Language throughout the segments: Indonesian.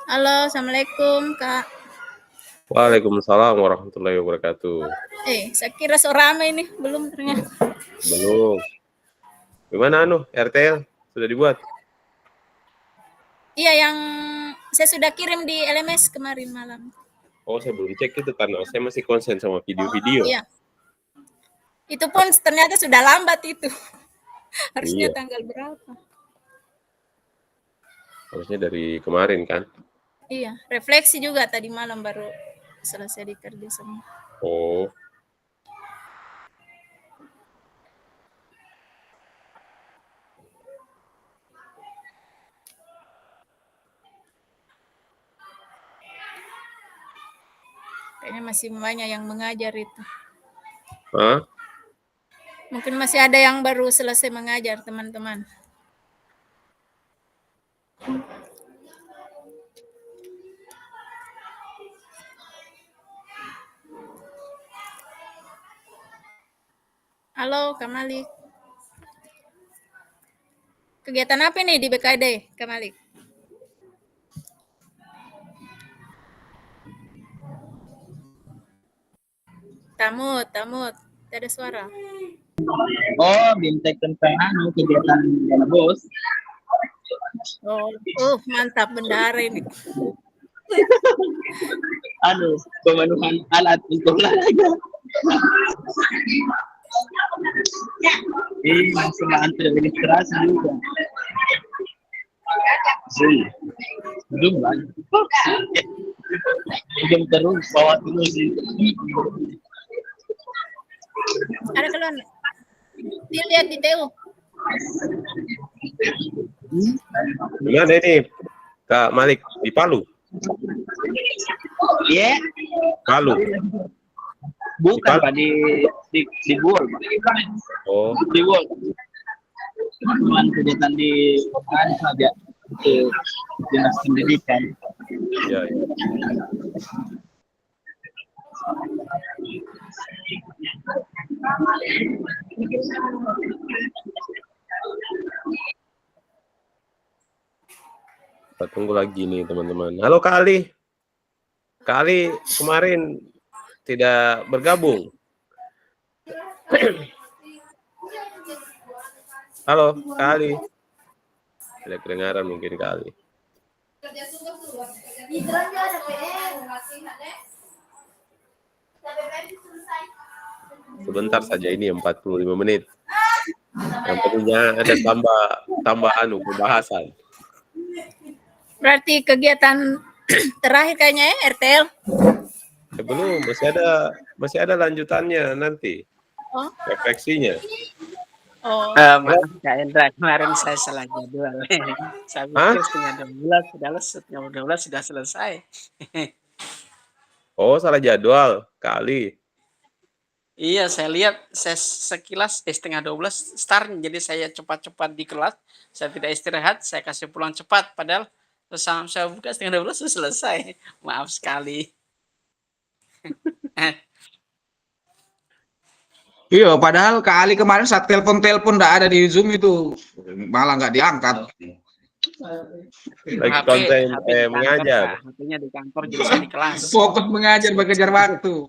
Halo, Assalamualaikum, Kak. Waalaikumsalam warahmatullahi wabarakatuh. Saya kira so ramai ini, belum ternyata. Belum. Gimana RTL? Sudah dibuat? Iya, yang saya sudah kirim di LMS kemarin malam. Oh, saya belum cek itu karena saya masih konsen sama video-video. Iya. Itu pun ternyata sudah lambat itu. Harusnya Iya. tanggal berapa? Harusnya dari kemarin kan? Iya, refleksi juga tadi malam baru selesai dikerja semua. Oh. Kayaknya masih banyak yang mengajar itu. Hah? Mungkin masih ada yang baru selesai mengajar, teman-teman. Halo, Kak Malik. Kegiatan apa nih di BKD, Kak Malik? Tamut. Tidak ada suara. Oh, bimtek tentang kegiatan dana bos. Oh, mantap bendahara ini. Pemenuhan alat untuk olahraga. Semua administrasi juga. Zoom lagi. Zoom terus bawa terus. Ada keluar. Dia lihat di TU. Gimana ini, Kak Malik? Di Palu? Iya. Palu? Bukan, Pak, di Buol, Pak. Oh. Di Buol. Cuman kegiatan di saja untuk dinas pendidikan. Iya. Kita tunggu lagi nih teman-teman. Halo Kak Ali. Kak Ali kemarin tidak bergabung. Halo Kak Ali. Tidak kedengaran mungkin Kak Ali. Sebentar saja ini 45 menit. Yang pentingnya ada tambahan pembahasan. Berarti kegiatan terakhir kayaknya ya RTL. Belum, masih ada lanjutannya nanti. Oh. Refleksinya. Oh. Maaf Kak Endra, kemarin saya salah jadwal. Saya pikir setengah 12 sudah selesai. Oh, salah jadwal kali. Iya, saya lihat sekilas setengah 12 start, jadi saya cepat-cepat di kelas. Saya tidak istirahat, saya kasih pulang cepat. Padahal saya buka setengah 12 sudah selesai. Maaf sekali. Iya, padahal Kak Ali kemarin saat telepon nggak ada di Zoom itu, malah nggak diangkat. Lagi konten mengajar. HP-nya di kantor, jadi saya di kelas. Fokus mengajar, mengejar waktu.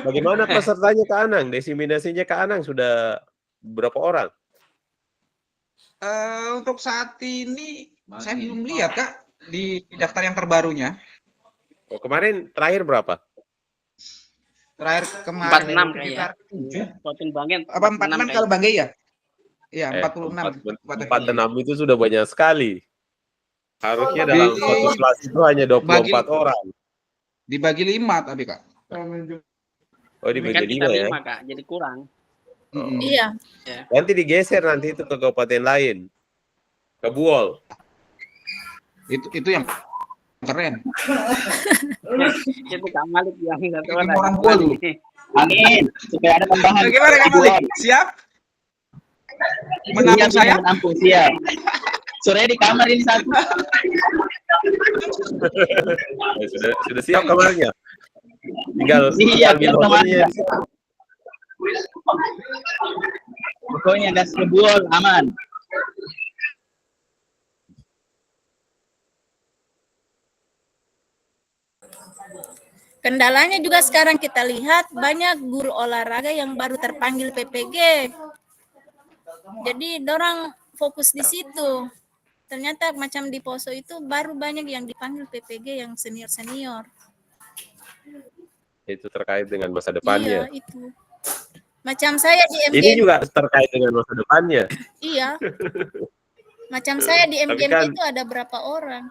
Bagaimana pesertanya Kak Anang? Diseminasinya Kak Anang sudah berapa orang? Untuk saat ini saya belum lihat Kak di daftar yang terbarunya. Oh, kemarin terakhir berapa? Terakhir kemarin 46 kayaknya. Potin banget. Apa 46 kalau Bang ya? Iya, 46. 46 itu sudah banyak sekali. Harusnya dalam satu kelas itu hanya 24 orang. Dibagi 5 tapi Kak. Oh, dibagi 5 ya? Kak, jadi kurang. Iya. Nanti digeser nanti itu ke kabupaten lain. Ke Buol. Itu yang keren. Itu Kak Malik yang enggak tahu orang Buol. Amin. Supaya ada tambahan. Bagaimana Kak Malik? Siap? Menampung saya? Menampung siap. Sore di kamar ini satu. Sudah siap kamarnya. Tinggal ambil hotelnya. Pokoknya gas ke Buol aman. Kendalanya juga sekarang kita lihat banyak guru olahraga yang baru terpanggil PPG. Jadi dorang fokus di situ. Ternyata macam di Poso itu baru banyak yang dipanggil PPG yang senior-senior. Itu terkait dengan masa Iya, depannya. itu. Macam saya di Ini MGM. juga terkait dengan masa depannya. Iya. Macam saya di Tapi MGM kan- itu ada berapa orang.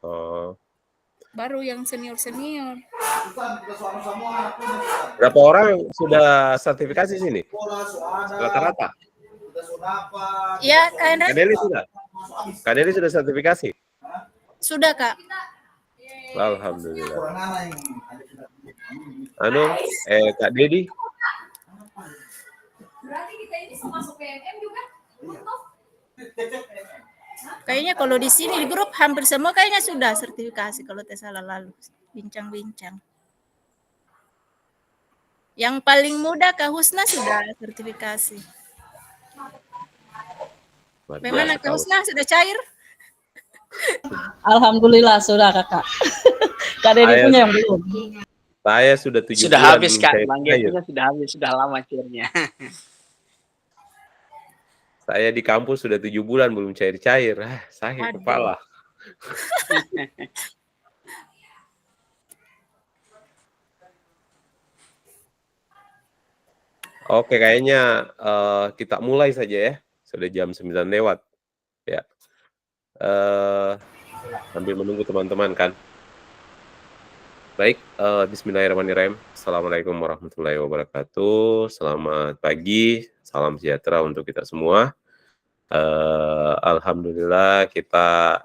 Oh, Baru yang senior-senior. berapa orang sudah sertifikasi sini? Rata-rata. Ya, Kak Kadeli sudah. Kadeli sudah sertifikasi. Sudah, Kak. Alhamdulillah. Kak Dedi. Berarti kita ini masuk PMM juga? Kayaknya kalau di sini di grup hampir semua kayaknya sudah sertifikasi kalau tidak salah lalu bincang-bincang. Yang paling muda Kak Husna sudah sertifikasi. Bagaimana Kak Husna sudah cair? Alhamdulillah sudah kakak. Kak Dedi punya yang belum. Saya sudah 7 Sudah bulan habis belum Kak, cair. Bang Getinya sudah habis, sudah lama cairnya. Saya di kampus sudah 7 bulan belum cair-cair. Sakit kepala. Oke, kayaknya kita mulai saja ya. Sudah jam 9 lewat. Ya. Sambil menunggu teman-teman kan. Baik, bismillahirrahmanirrahim. Assalamualaikum warahmatullahi wabarakatuh. Selamat pagi, salam sejahtera untuk kita semua. Alhamdulillah kita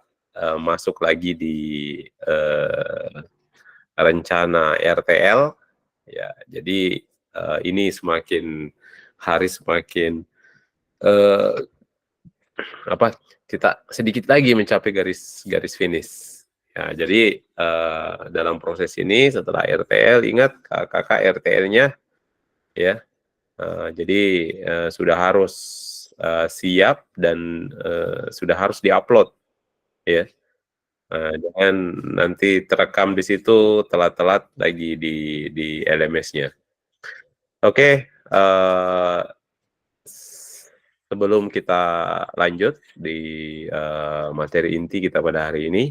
masuk lagi di rencana RTL. Ya, jadi ini semakin hari semakin kita sedikit lagi mencapai garis finish. Ya, jadi dalam proses ini setelah RTL, ingat kakak RTL-nya ya. Jadi sudah harus siap dan sudah harus diupload ya. Jangan nanti terekam di situ telat-telat lagi di LMS-nya. Oke, sebelum kita lanjut di materi inti kita pada hari ini,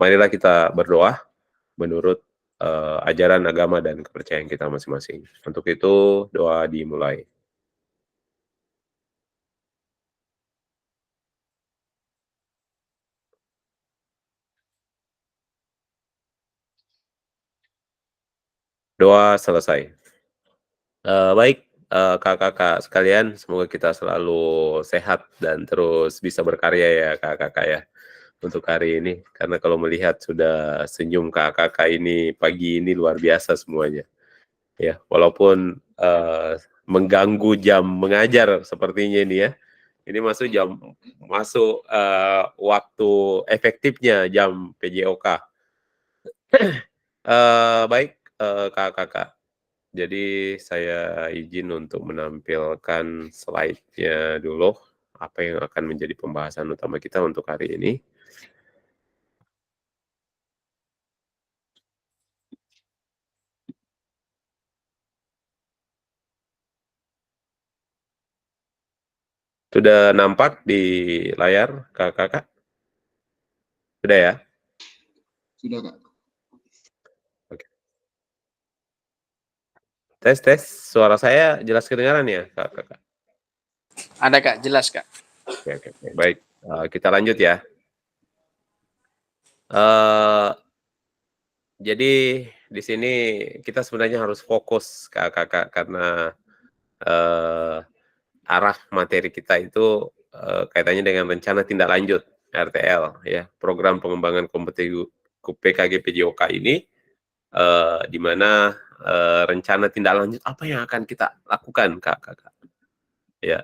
marilah kita berdoa menurut ajaran agama dan kepercayaan kita masing-masing. Untuk itu, doa dimulai. Doa selesai. Baik, kakak-kakak sekalian, semoga kita selalu sehat dan terus bisa berkarya ya kakak-kakak ya untuk hari ini. Karena kalau melihat sudah senyum kakak-kakak ini pagi ini luar biasa semuanya. Ya, walaupun mengganggu jam mengajar sepertinya ini ya. Ini masuk waktu efektifnya jam PJOK. Baik, kakak-kakak. Jadi saya izin untuk menampilkan slide-nya dulu, apa yang akan menjadi pembahasan utama kita untuk hari ini. Sudah nampak di layar, kakak-kakak? Sudah ya? Sudah, Kak. Oke. Tes, suara saya jelas kedengaran ya, kakak-kakak? Ada Kak, jelas Kak. Oke. Baik, kita lanjut ya. Jadi di sini kita sebenarnya harus fokus kakak-kakak karena arah materi kita itu kaitannya dengan rencana tindak lanjut RTL ya, program pengembangan kompetisi PKG PJOK ini di mana rencana tindak lanjut apa yang akan kita lakukan kakak-kakak ya.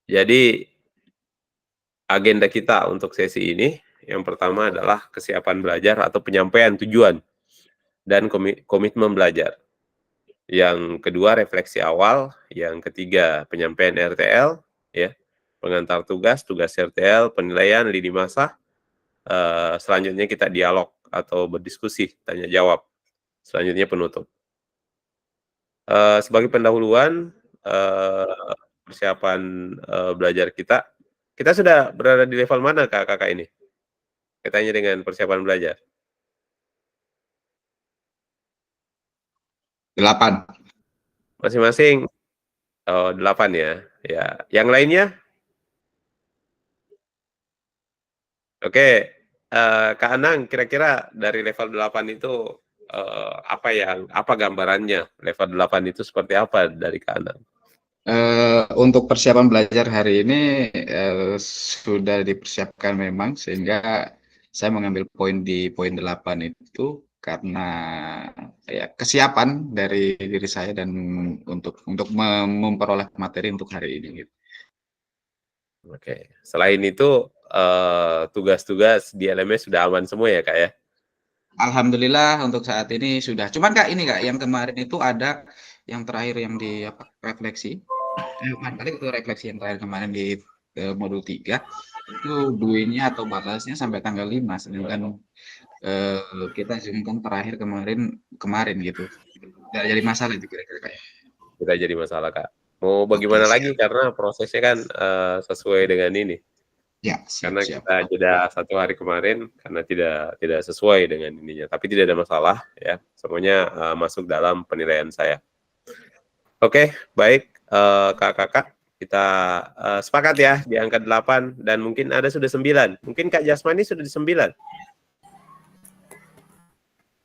Jadi agenda kita untuk sesi ini yang pertama adalah kesiapan belajar atau penyampaian tujuan dan komitmen belajar. Yang kedua refleksi awal, yang ketiga penyampaian RTL, ya, pengantar tugas RTL, penilaian lini masa, selanjutnya kita dialog atau berdiskusi, tanya jawab. Selanjutnya penutup. Sebagai pendahuluan persiapan belajar kita sudah berada di level mana kakak ini? Kaitannya dengan persiapan belajar. 8. Masing-masing 8 ya. Ya, yang lainnya? Oke, Kak Anang, kira-kira dari level 8 itu apa gambarannya? Level 8 itu seperti apa dari Kak Anang? Untuk persiapan belajar hari ini sudah dipersiapkan memang, sehingga saya mengambil poin di poin 8 itu karena ya kesiapan dari diri saya dan untuk memperoleh materi untuk hari ini. Gitu. Oke, selain itu tugas-tugas di LMS sudah aman semua ya Kak ya? Alhamdulillah untuk saat ini sudah. Cuman Kak ini Kak, yang kemarin itu ada yang terakhir yang di refleksi. Paling itu refleksi yang terakhir kemarin di modul 3 itu duinya atau batasnya sampai tanggal 5, sedangkan kita zoomkan terakhir kemarin gitu. Tidak jadi masalah itu kira-kira Kak. Tidak jadi masalah Kak. Mau bagaimana lagi karena prosesnya kan sesuai dengan ini. Ya, karena siap. kita jeda 1 hari kemarin karena tidak sesuai dengan ininya, tapi tidak ada masalah ya. Semuanya masuk dalam penilaian saya. Oke, baik kakak-kakak, kita sepakat ya di angka 8 dan mungkin ada sudah 9. Mungkin Kak Jasmani sudah di 9.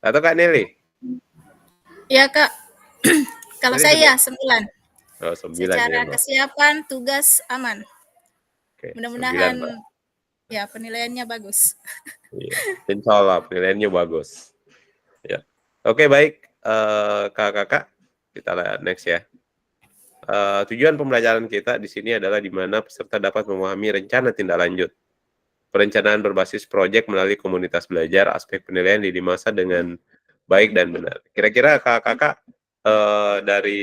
Atau Kak Nelly? Ya Kak, kalau Nelly saya sudah? 9. Oh, 9 Secara ya, Mbak. kesiapan tugas aman. Oke, Mudah-mudahan 9, Mbak. ya penilaiannya bagus. Iya, insya Allah penilaiannya bagus. Ya. Oke, baik kakak-kakak, kita lihat next ya. Tujuan pembelajaran kita di sini adalah di mana peserta dapat memahami rencana tindak lanjut. Perencanaan berbasis proyek melalui komunitas belajar, aspek penilaian di masa dengan baik dan benar. Kira-kira kakak-kakak dari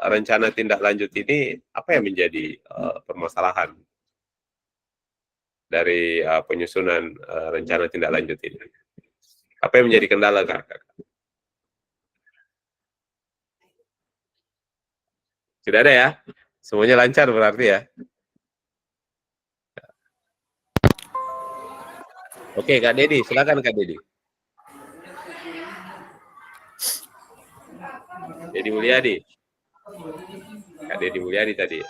rencana tindak lanjut ini apa yang menjadi permasalahan dari penyusunan rencana tindak lanjut ini? Apa yang menjadi kendala kakak? Tidak ada ya? Semuanya lancar berarti ya? Oke, Kak Dedi, silakan Kak Dedi. Dedi Mulyadi. Kak Dedi Mulyadi tadi.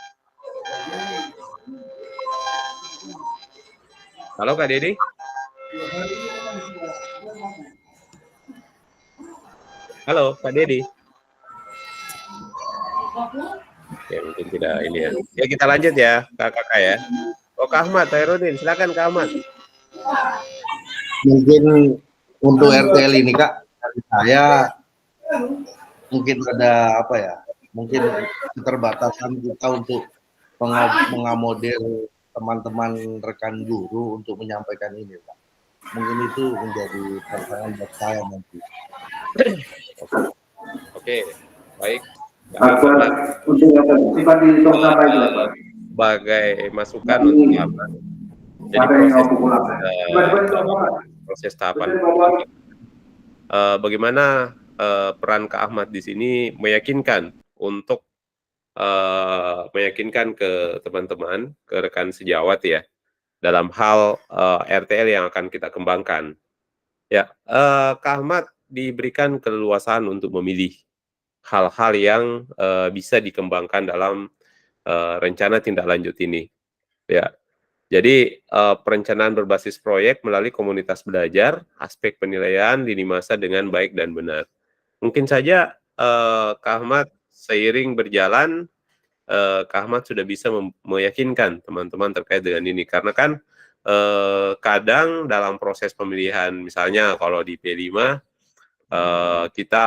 Halo Kak Dedi. Halo Kak Dedi. Oke, mungkin tidak ini ya. Ya kita lanjut ya, kakak ya. Oh Kak Ahmad, Tairudin, silakan Kak Ahmad. Mungkin untuk RTL ini Kak, dari saya mungkin ada apa ya? Mungkin keterbatasan kita untuk mengamodir teman-teman rekan guru untuk menyampaikan ini Kak. Mungkin itu menjadi tantangan buat saya nanti. Oke, baik. Sebagai masukan untuk apa? Jadi proses tahapan. Bagaimana peran Kak Ahmad di sini meyakinkan untuk meyakinkan ke teman-teman, ke rekan sejawat ya, dalam hal RTL yang akan kita kembangkan. Ya, Kak Ahmad diberikan keleluasaan untuk memilih hal-hal yang bisa dikembangkan dalam rencana tindak lanjut ini. Ya, jadi perencanaan berbasis proyek melalui komunitas belajar, aspek penilaian lini masa dengan baik dan benar. Mungkin saja Kak Ahmad seiring berjalan, Kak Ahmad sudah bisa meyakinkan teman-teman terkait dengan ini. Karena kan kadang dalam proses pemilihan, misalnya kalau di P5, kita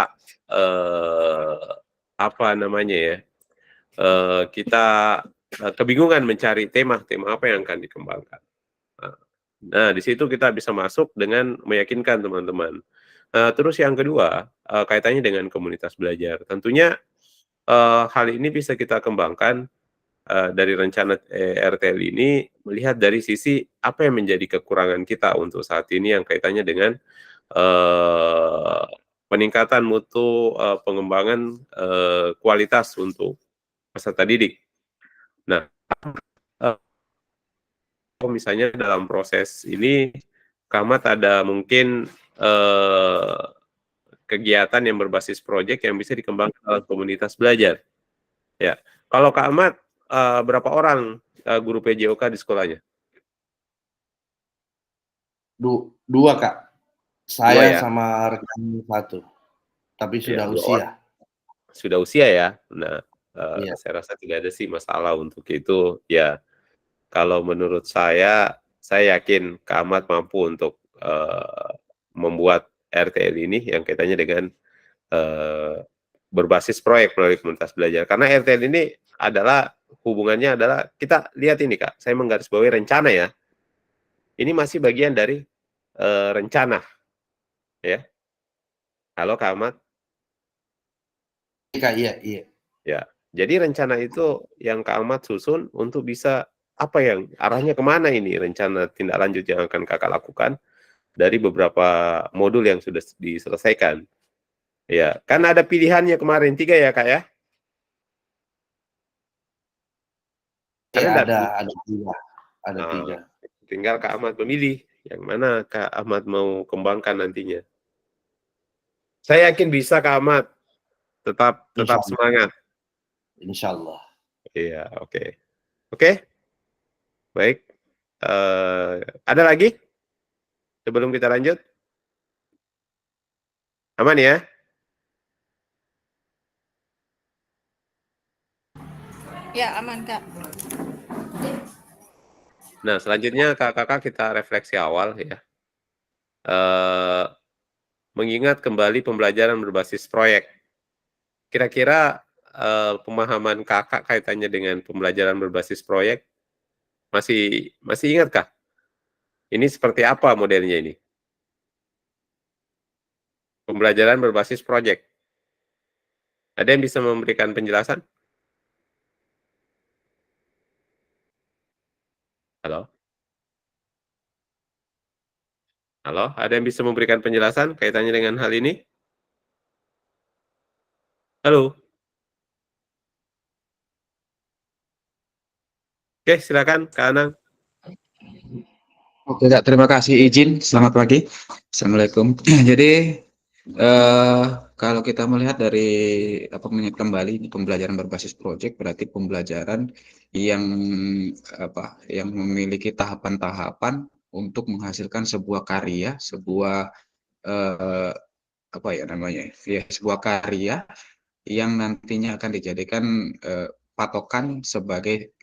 apa namanya ya, kita kebingungan mencari tema apa yang akan dikembangkan. Nah, di situ kita bisa masuk dengan meyakinkan teman-teman. Terus yang kedua, kaitannya dengan komunitas belajar. Tentunya hal ini bisa kita kembangkan dari rencana RTL ini melihat dari sisi apa yang menjadi kekurangan kita untuk saat ini yang kaitannya dengan peningkatan mutu pengembangan kualitas untuk peserta didik. Nah, misalnya dalam proses ini, Kamat ada mungkin kegiatan yang berbasis proyek yang bisa dikembangkan dalam komunitas belajar. Ya, kalau Kak Ahmad berapa orang guru PJOK di sekolahnya? Dua Kak, saya ya? sama rekan satu, tapi Ya, sudah 2 usia. orang. Sudah usia ya. Nah, Iya. saya rasa tidak ada sih masalah untuk itu. Ya, kalau menurut saya yakin Kak Ahmad mampu untuk membuat RTL ini yang kaitannya dengan berbasis proyek melalui komunitas belajar. Karena RTL ini adalah hubungannya adalah kita lihat ini Kak, saya menggarisbawahi rencana ya. Ini masih bagian dari rencana, ya. Halo Kak Ahmad. Iya. Ya, jadi rencana itu yang Kak Ahmad susun untuk bisa apa yang arahnya kemana ini rencana tindak lanjut yang akan Kakak lakukan dari beberapa modul yang sudah diselesaikan. Ya, kan ada pilihannya kemarin 3 ya Kak ya? Iya, Karena ada 3. Ada 3. Tinggal Kak Ahmad memilih yang mana Kak Ahmad mau kembangkan nantinya. Saya yakin bisa Kak Ahmad. Tetap semangat. Insya Allah. Iya, oke. Oke? Baik. Ada lagi? Sebelum kita lanjut? Aman ya? Ya, aman, Kak. Nah, selanjutnya kakak kita refleksi awal ya. Mengingat kembali pembelajaran berbasis proyek. Kira-kira pemahaman kakak kaitannya dengan pembelajaran berbasis proyek masih ingatkah? Ini seperti apa modelnya ini? Pembelajaran berbasis proyek. Ada yang bisa memberikan penjelasan? Halo? Halo, ada yang bisa memberikan penjelasan kaitannya dengan hal ini? Halo? Oke, silakan Kak Anang. Oke Kak, terima kasih izin. Selamat pagi. Assalamualaikum. Jadi kalau kita melihat dari mengingat kembali ini pembelajaran berbasis proyek berarti pembelajaran yang yang memiliki tahapan-tahapan untuk menghasilkan sebuah karya, sebuah sebuah karya yang nantinya akan dijadikan patokan sebagai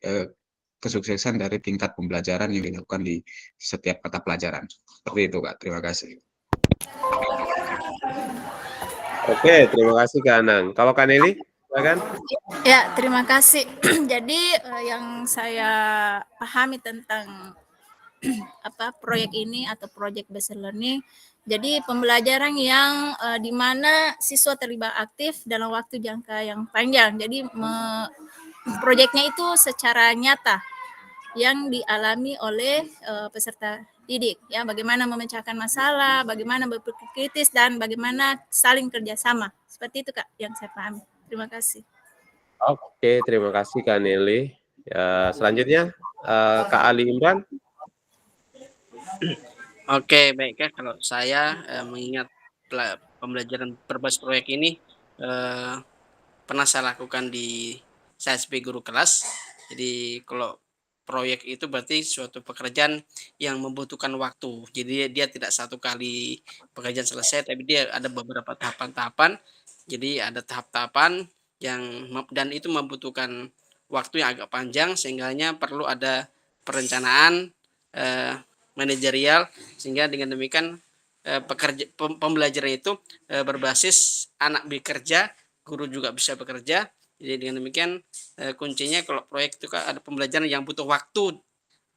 kesuksesan dari tingkat pembelajaran yang dilakukan di setiap mata pelajaran. Seperti itu, Kak. Terima kasih. Oke, terima kasih Kak Anang. Kalau Kak Nelly, silakan. Ya, terima kasih. Jadi yang saya pahami tentang proyek ini atau project based learning, jadi pembelajaran yang di mana siswa terlibat aktif dalam waktu jangka yang panjang. Jadi proyeknya itu secara nyata yang dialami oleh peserta didik, ya, bagaimana memecahkan masalah, bagaimana berpikir kritis, dan bagaimana saling kerjasama. Seperti itu Kak yang saya pahami. Terima kasih. Oke, terima kasih Kak Nelly. Selanjutnya Kak Ali Imran. Oke, baik ya. Kalau saya mengingat pembelajaran berbasis proyek ini pernah saya lakukan di saya sebagai guru kelas. Jadi kalau proyek itu berarti suatu pekerjaan yang membutuhkan waktu. Jadi dia tidak satu kali pekerjaan selesai, tapi dia ada beberapa tahapan-tahapan. Jadi ada tahap-tahapan dan itu membutuhkan waktu yang agak panjang, sehingganya perlu ada perencanaan manajerial, sehingga dengan demikian pembelajaran itu berbasis anak bekerja, guru juga bisa bekerja. Jadi dengan demikian kuncinya kalau proyek itu ada pembelajaran yang butuh waktu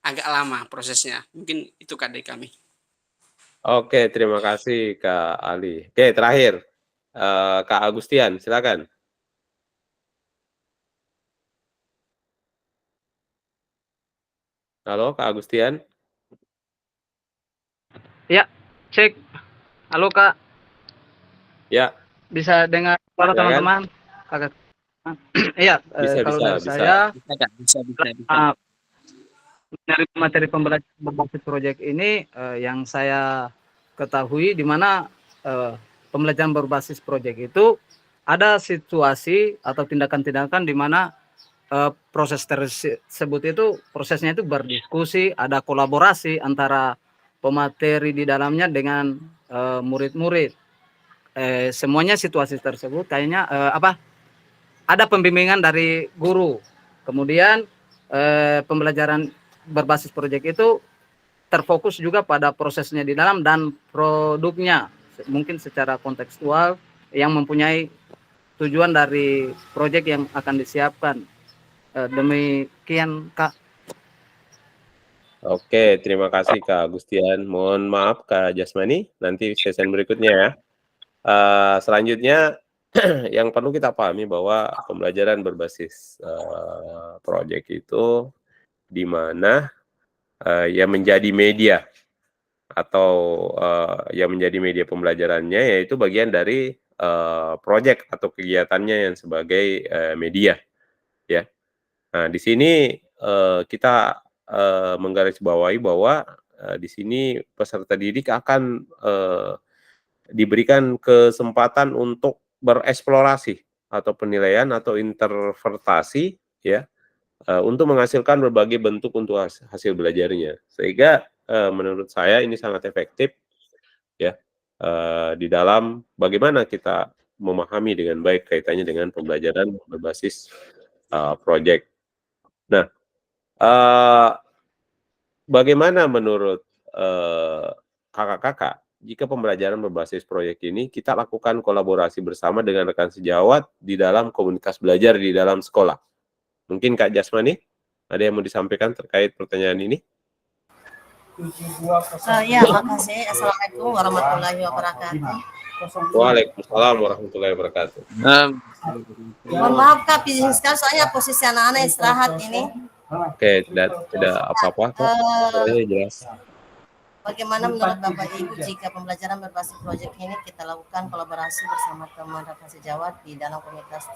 agak lama prosesnya. Mungkin itu Kak dari kami. Oke, terima kasih Kak Ali. Oke, terakhir Kak Agustian, silakan. Halo, Kak Agustian. Ya, cek. Halo Kak, Ya, bisa dengar suara silakan. teman-teman? Kakak. Iya, Bisa, kalau bisa, dari bisa. saya Bisa Kak, bisa. dari materi pembelajaran berbasis proyek ini yang saya ketahui di mana pembelajaran berbasis proyek itu ada situasi atau tindakan-tindakan di mana proses tersebut itu prosesnya itu berdiskusi, ada kolaborasi antara pemateri di dalamnya dengan murid-murid. Semuanya situasi tersebut kayaknya ada pembimbingan dari guru. Kemudian pembelajaran berbasis proyek itu terfokus juga pada prosesnya di dalam dan produknya, mungkin secara kontekstual yang mempunyai tujuan dari proyek yang akan disiapkan. Demikian Kak. Oke, terima kasih Kak Agustian. Mohon maaf Kak Jasmani, nanti session berikutnya ya. Selanjutnya yang perlu kita pahami bahwa pembelajaran berbasis proyek itu di mana yang menjadi media atau yang menjadi media pembelajarannya yaitu bagian dari proyek atau kegiatannya yang sebagai media ya. Nah, di sini kita menggarisbawahi bahwa di sini peserta didik akan diberikan kesempatan untuk bereksplorasi atau penilaian atau interpretasi ya untuk menghasilkan berbagai bentuk untuk hasil belajarnya. Sehingga menurut saya ini sangat efektif ya di dalam bagaimana kita memahami dengan baik kaitannya dengan pembelajaran berbasis proyek. Nah, bagaimana menurut kakak-kakak jika pembelajaran berbasis proyek ini kita lakukan kolaborasi bersama dengan rekan sejawat di dalam komunitas belajar di dalam sekolah? Mungkin Kak Jasmani, ada yang mau disampaikan terkait pertanyaan ini? Ya, makasih. Assalamualaikum warahmatullahi wabarakatuh. Waalaikumsalam warahmatullahi wabarakatuh. Mohon maaf Kak, izin sekali soalnya posisi anak-anak istirahat ini. Oke, tidak apa-apa kok. Jelas. Bagaimana menurut Bapak Ibu jika pembelajaran berbasis proyek ini kita lakukan kolaborasi bersama teman rekan sejawat di dalam komunitas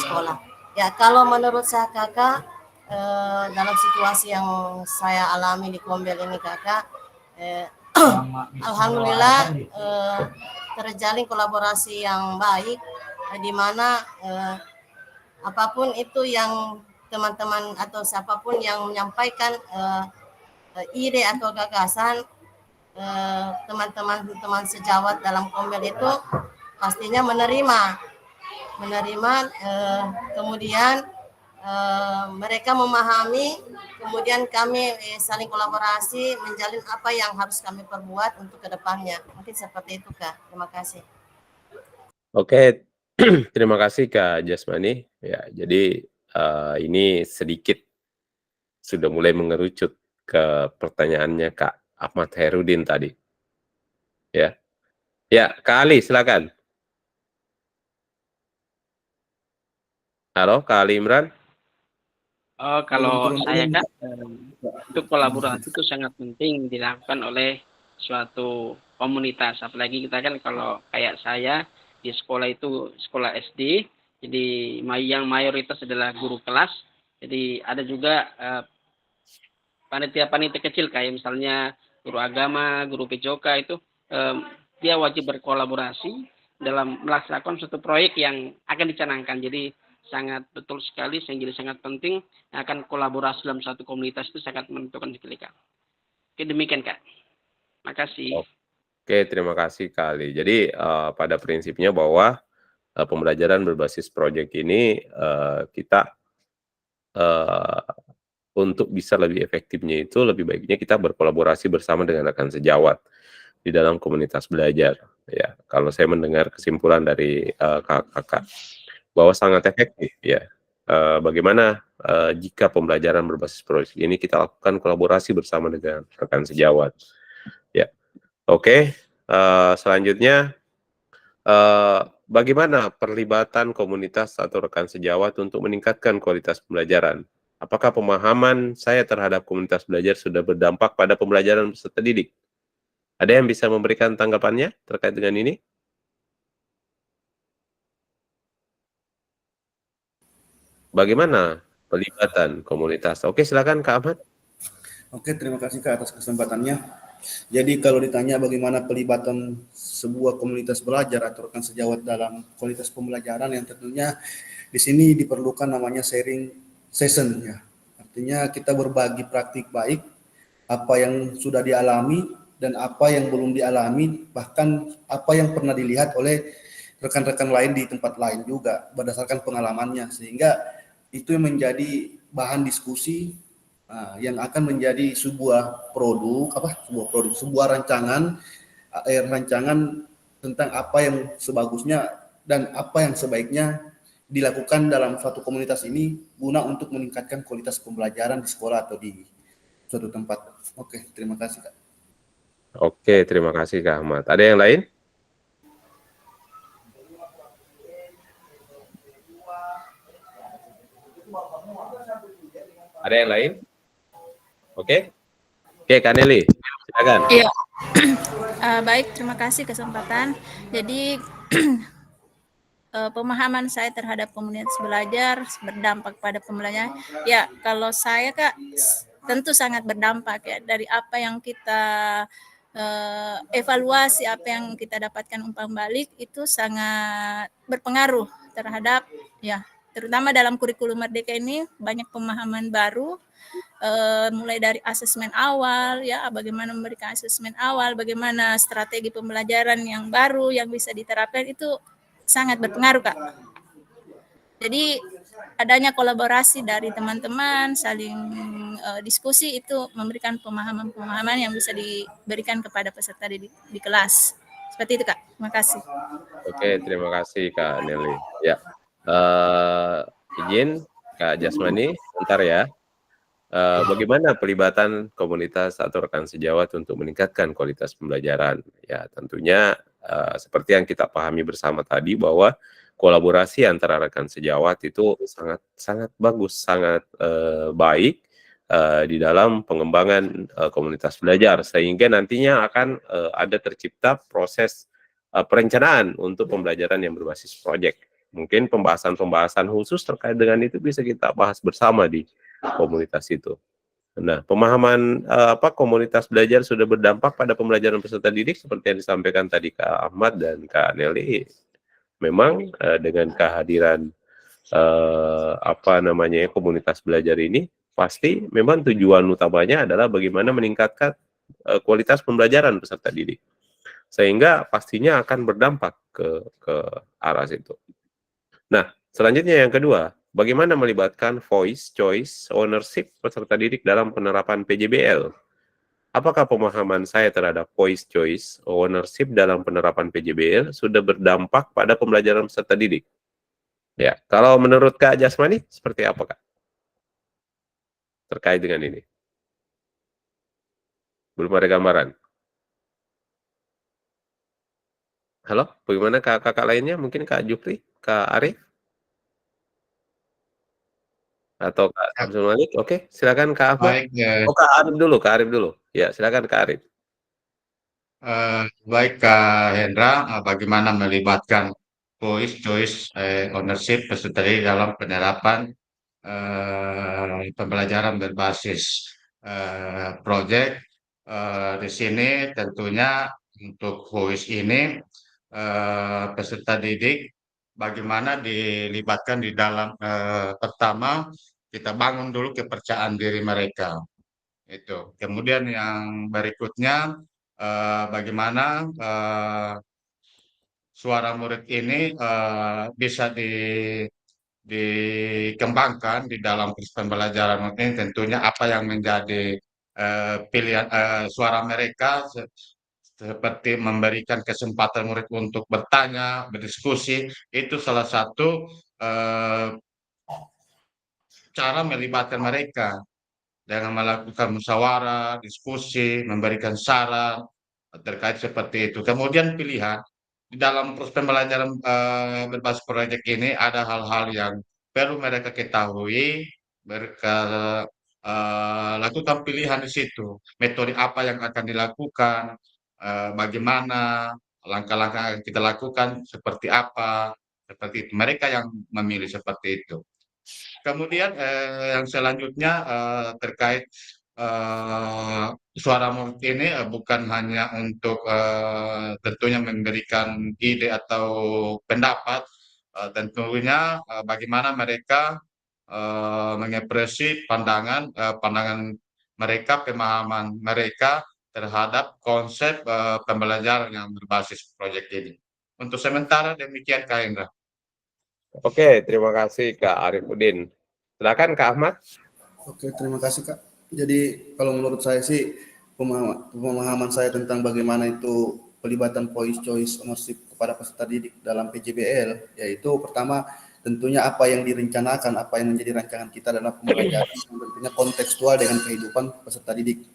sekolah? Ya, kalau menurut saya Kakak, dalam situasi yang saya alami di Kombel ini Kakak, alhamdulillah terjalin kolaborasi yang baik, di mana apapun itu yang teman-teman atau siapapun yang menyampaikan ide atau gagasan teman-teman sejawat dalam Kombel itu pastinya menerima kemudian mereka memahami, kemudian kami saling kolaborasi menjalin apa yang harus kami perbuat untuk kedepannya. Mungkin seperti itu Kak. Terima kasih. Oke, terima kasih Kak Jasmani. Ya, jadi ini sedikit sudah mulai mengerucut ke pertanyaannya Kak Ahmad Herudin tadi. Ya, ya Kak Ali silakan. Halo Kak Ali Imran. Oh, kalau saya Kak, untuk kolaborasi itu sangat penting dilakukan oleh suatu komunitas. Apalagi kita kan kalau kayak saya di sekolah itu sekolah SD, jadi yang mayoritas adalah guru kelas. Jadi ada juga panitia-panitia kecil kayak misalnya guru agama, guru PJOK itu dia wajib berkolaborasi dalam melaksanakan suatu proyek yang akan dicanangkan. Jadi sangat betul sekali, sehingga sangat penting akan kolaborasi dalam satu komunitas itu sangat menentukan sekali Kak. Oke, demikian Kak. Makasih. Oke, terima kasih Kak Ali. Jadi pada prinsipnya bahwa pembelajaran berbasis proyek ini kita untuk bisa lebih efektifnya itu lebih baiknya kita berkolaborasi bersama dengan rekan sejawat di dalam komunitas belajar. Ya, kalau saya mendengar kesimpulan dari kakak bahwa sangat efektif ya. Bagaimana jika pembelajaran berbasis proyek ini kita lakukan kolaborasi bersama dengan rekan sejawat. Ya, oke. Selanjutnya, bagaimana perlibatan komunitas atau rekan sejawat untuk meningkatkan kualitas pembelajaran? Apakah pemahaman saya terhadap komunitas belajar sudah berdampak pada pembelajaran peserta didik? Ada yang bisa memberikan tanggapannya terkait dengan ini? Bagaimana pelibatan komunitas? Oke, silakan Kak Ahmad. Oke, terima kasih Kak atas kesempatannya. Jadi kalau ditanya bagaimana pelibatan sebuah komunitas belajar atau rekan sejawat dalam kualitas pembelajaran, yang tentunya di sini diperlukan namanya sharing session ya. Artinya kita berbagi praktik baik, apa yang sudah dialami dan apa yang belum dialami, bahkan apa yang pernah dilihat oleh rekan-rekan lain di tempat lain juga berdasarkan pengalamannya, sehingga itu yang menjadi bahan diskusi yang akan menjadi sebuah rancangan tentang apa yang sebagusnya dan apa yang sebaiknya dilakukan dalam suatu komunitas ini guna untuk meningkatkan kualitas pembelajaran di sekolah atau di suatu tempat. Oke, terima kasih Kak. Oke, terima kasih Kak Ahmad. Ada yang lain? Ada yang lain? Oke, Kak Nelly, silakan. Iya. Baik, terima kasih kesempatan. Jadi pemahaman saya terhadap komunitas belajar berdampak pada pembelajaran. Ya, kalau saya Kak tentu sangat berdampak ya, dari apa yang kita evaluasi, apa yang kita dapatkan umpan balik itu sangat berpengaruh terhadap ya, terutama dalam kurikulum Merdeka ini banyak pemahaman baru, mulai dari asesmen awal ya, bagaimana memberikan asesmen awal, bagaimana strategi pembelajaran yang baru yang bisa diterapkan, itu sangat berpengaruh Kak. Jadi adanya kolaborasi dari teman-teman, saling diskusi, itu memberikan pemahaman-pemahaman yang bisa diberikan kepada peserta di kelas. Seperti itu Kak. Terima kasih. Oke, terima kasih Kak Nelly. Ya, izin Kak Jasmani, bentar ya. Bagaimana pelibatan komunitas atau rekan sejawat untuk meningkatkan kualitas pembelajaran? Ya, tentunya seperti yang kita pahami bersama tadi, bahwa kolaborasi antara rekan sejawat itu sangat bagus, sangat baik di dalam pengembangan komunitas belajar, sehingga nantinya akan ada tercipta proses perencanaan untuk pembelajaran yang berbasis proyek. Mungkin pembahasan-pembahasan khusus terkait dengan itu bisa kita bahas bersama di komunitas itu. Nah, pemahaman komunitas belajar sudah berdampak pada pembelajaran peserta didik seperti yang disampaikan tadi Kak Ahmad dan Kak Nelly. Memang dengan kehadiran komunitas belajar ini, pasti memang tujuan utamanya adalah bagaimana meningkatkan kualitas pembelajaran peserta didik, sehingga pastinya akan berdampak ke arah situ. Nah, selanjutnya yang kedua, bagaimana melibatkan voice, choice, ownership peserta didik dalam penerapan PJBL? Apakah pemahaman saya terhadap voice, choice, ownership dalam penerapan PJBL sudah berdampak pada pembelajaran peserta didik? Ya, kalau menurut Kak Jasmani, seperti apa Kak? Terkait dengan ini. Belum ada gambaran. Halo, bagaimana kakak lainnya? Mungkin Kak Jupri, Kak Arif? Atau Kak Samsul Malik? Oke, silakan Kak Ahmad. Baik, Kak Arif dulu. Ya, silakan Kak Arif. baik Kak Hendra, bagaimana melibatkan voice, choice, ownership peserta didik dalam penerapan pembelajaran berbasis project. Di sini tentunya untuk voice ini peserta didik bagaimana dilibatkan di dalam pertama kita bangun dulu kepercayaan diri mereka itu. Kemudian yang berikutnya bagaimana suara murid ini bisa dikembangkan di dalam pembelajaran ini, tentunya apa yang menjadi pilihan suara mereka seperti memberikan kesempatan murid untuk bertanya, berdiskusi, itu salah satu cara melibatkan mereka dengan melakukan musyawarah, diskusi, memberikan saran terkait seperti itu. Kemudian pilihan di dalam proses pembelajaran berbasis proyek ini ada hal-hal yang perlu mereka ketahui lakukan pilihan di situ. Metode apa yang akan dilakukan, bagaimana langkah-langkah yang kita lakukan, seperti apa, seperti itu. Mereka yang memilih seperti itu. Kemudian yang selanjutnya terkait suara murid ini bukan hanya untuk tentunya memberikan ide atau pendapat, tentunya bagaimana mereka mengekspresi pandangan mereka, pemahaman mereka terhadap konsep pembelajaran yang berbasis proyek ini. Untuk sementara demikian, Kak Indra. Oke, terima kasih Kak Arifudin. Silakan Kak Ahmad. Oke, terima kasih Kak. Jadi kalau menurut saya sih pemahaman saya tentang bagaimana itu pelibatan voice choice ownership kepada peserta didik dalam PJBL, yaitu pertama tentunya apa yang direncanakan, apa yang menjadi rancangan kita dalam pembelajaran, tentunya kontekstual dengan kehidupan peserta didik.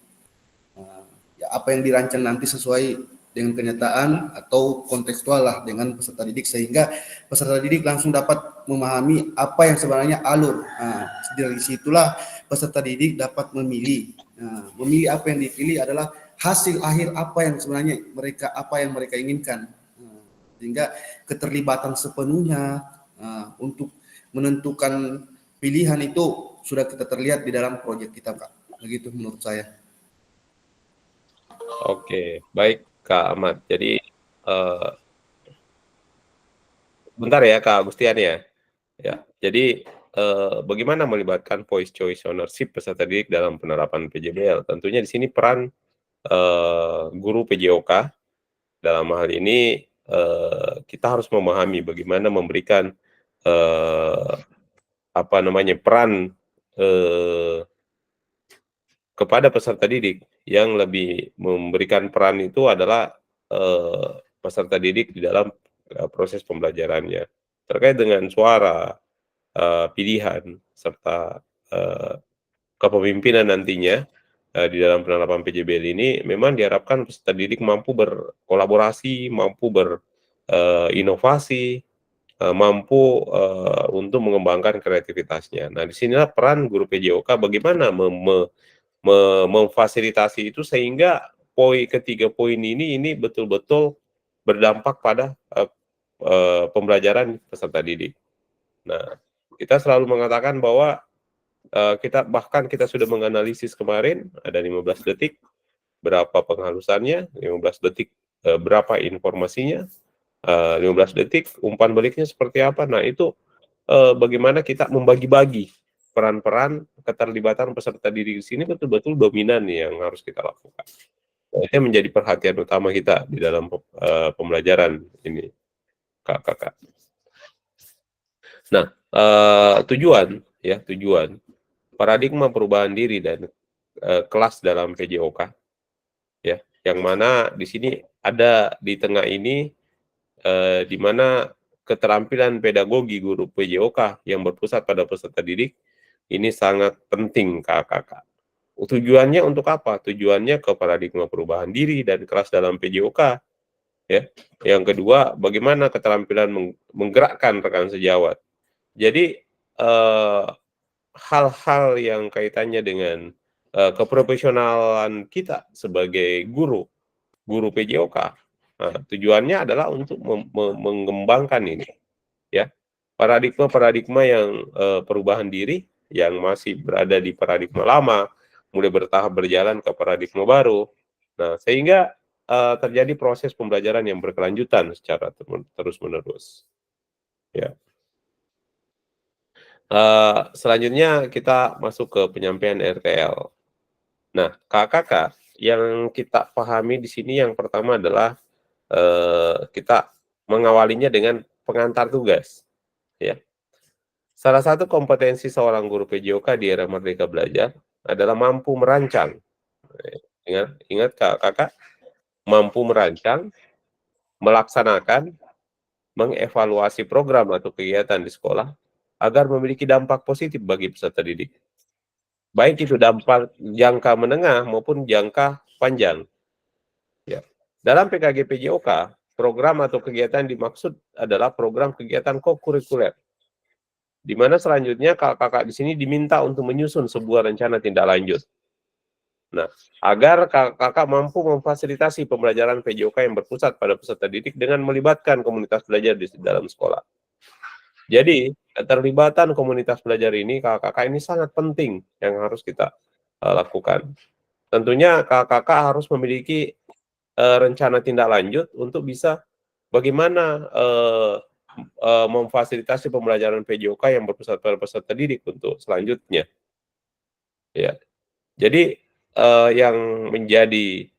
Nah, ya apa yang dirancang nanti sesuai dengan kenyataan atau kontekstual lah dengan peserta didik, sehingga peserta didik langsung dapat memahami apa yang sebenarnya alur. Nah, dari situlah peserta didik dapat memilih. Nah, memilih apa yang dipilih adalah hasil akhir apa yang sebenarnya mereka inginkan. Nah, sehingga keterlibatan sepenuhnya untuk menentukan pilihan itu sudah kita terlihat di dalam proyek kita, Kak. Begitu menurut saya. Oke, baik Kak Ahmad. Jadi bentar ya Kak Agustian ya. Ya, jadi bagaimana melibatkan voice choice ownership peserta didik dalam penerapan PJBL? Tentunya di sini peran guru PJOK dalam hal ini kita harus memahami bagaimana memberikan peran kepada peserta didik. Yang lebih memberikan peran itu adalah peserta didik di dalam proses pembelajarannya terkait dengan suara, pilihan, serta kepemimpinan nantinya di dalam penerapan PJBL ini. Memang diharapkan peserta didik mampu berkolaborasi, mampu berinovasi, mampu untuk mengembangkan kreativitasnya. Nah, disinilah peran guru PJOK bagaimana memfasilitasi itu sehingga ketiga poin ini betul-betul berdampak pada pembelajaran peserta didik. Nah, kita selalu mengatakan bahwa kita sudah menganalisis kemarin ada 15 detik berapa penghalusannya, 15 detik berapa informasinya, 15 detik umpan baliknya seperti apa. Nah, itu bagaimana kita membagi-bagi peran-peran keterlibatan peserta didik di sini betul-betul dominan yang harus kita lakukan. Nah, itu menjadi perhatian utama kita di dalam pembelajaran ini, kakak. Nah, tujuan paradigma perubahan diri dan kelas dalam PJOK, ya, yang mana di sini ada di tengah ini di mana keterampilan pedagogi guru PJOK yang berpusat pada peserta didik ini sangat penting, kakak. Tujuannya untuk apa? Tujuannya ke paradigma perubahan diri dan kelas dalam PJOK. Ya. Yang kedua, bagaimana keterampilan menggerakkan rekan sejawat. Jadi hal-hal yang kaitannya dengan keprofesionalan kita sebagai guru PJOK, tujuannya adalah untuk mengembangkan ini, ya, paradigma yang perubahan diri yang masih berada di paradigma lama, mulai bertahap berjalan ke paradigma baru. Nah, sehingga terjadi proses pembelajaran yang berkelanjutan secara terus-menerus. Ya. Selanjutnya kita masuk ke penyampaian RTL. Nah, kakak, yang kita pahami di sini yang pertama adalah kita mengawalinya dengan pengantar tugas. Ya. Salah satu kompetensi seorang guru PJOK di era Merdeka Belajar adalah mampu merancang. Ingat kakak, mampu merancang, melaksanakan, mengevaluasi program atau kegiatan di sekolah agar memiliki dampak positif bagi peserta didik. Baik itu dampak jangka menengah maupun jangka panjang. Ya. Dalam PKG PJOK, program atau kegiatan dimaksud adalah program kegiatan kokurikuler di mana selanjutnya kakak-kakak di sini diminta untuk menyusun sebuah rencana tindak lanjut. Nah, agar kakak-kakak mampu memfasilitasi pembelajaran PJOK yang berpusat pada peserta didik dengan melibatkan komunitas belajar di dalam sekolah. Jadi, keterlibatan komunitas belajar ini, kakak-kakak ini sangat penting yang harus kita lakukan. Tentunya kakak-kakak harus memiliki rencana tindak lanjut untuk bisa bagaimana memfasilitasi pembelajaran PJOK yang berpusat pada peserta didik untuk selanjutnya. Ya, jadi yang menjadi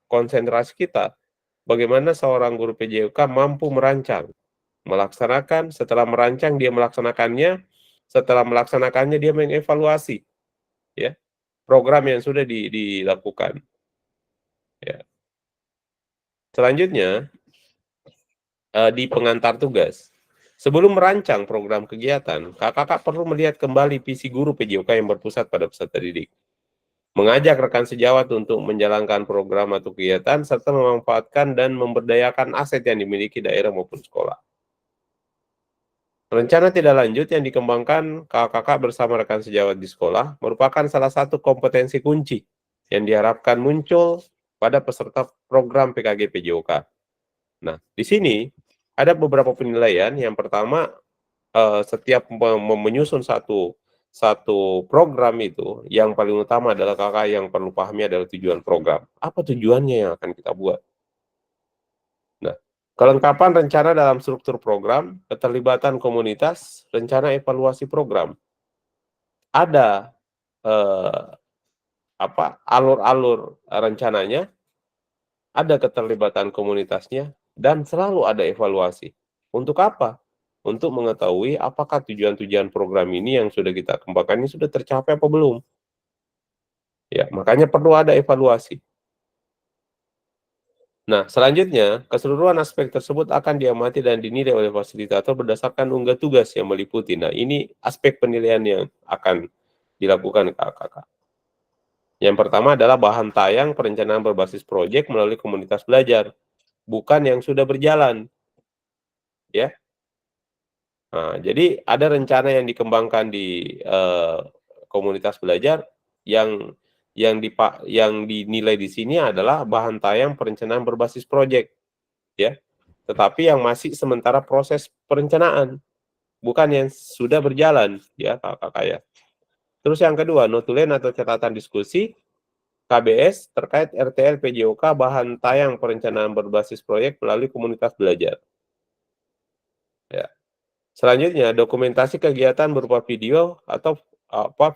konsentrasi kita, bagaimana seorang guru PJOK mampu merancang, melaksanakan, setelah merancang dia melaksanakannya, setelah melaksanakannya dia mengevaluasi, ya, program yang sudah dilakukan. Ya. Selanjutnya di pengantar tugas. Sebelum merancang program kegiatan, kakak-kakak perlu melihat kembali visi guru PJOK yang berpusat pada peserta didik. Mengajak rekan sejawat untuk menjalankan program atau kegiatan, serta memanfaatkan dan memberdayakan aset yang dimiliki daerah maupun sekolah. Rencana tindak lanjut yang dikembangkan kakak-kakak bersama rekan sejawat di sekolah merupakan salah satu kompetensi kunci yang diharapkan muncul pada peserta program PKG PJOK. Nah, di sini ada beberapa penilaian. Yang pertama, setiap menyusun satu program itu, yang paling utama adalah kakak yang perlu pahami adalah tujuan program. Apa tujuannya yang akan kita buat? Nah, kelengkapan rencana dalam struktur program, keterlibatan komunitas, rencana evaluasi program. Ada alur-alur rencananya, ada keterlibatan komunitasnya, dan selalu ada evaluasi. Untuk apa? Untuk mengetahui apakah tujuan-tujuan program ini yang sudah kita kembangkan ini sudah tercapai apa belum. Ya, makanya perlu ada evaluasi. Nah, selanjutnya, keseluruhan aspek tersebut akan diamati dan dinilai oleh fasilitator berdasarkan unggah tugas yang meliputi. Nah, ini aspek penilaian yang akan dilakukan kakak-kakak. Yang pertama adalah bahan tayang perencanaan berbasis proyek melalui komunitas belajar, bukan yang sudah berjalan. Ya. Nah, jadi ada rencana yang dikembangkan di komunitas belajar yang dinilai di sini adalah bahan tayang perencanaan berbasis proyek, ya. Tetapi yang masih sementara proses perencanaan, bukan yang sudah berjalan, ya kakak-kakak ya. Terus yang kedua, notulen atau catatan diskusi KBS terkait RTL PJOK bahan tayang perencanaan berbasis proyek melalui komunitas belajar. Ya. Selanjutnya, dokumentasi kegiatan berupa video atau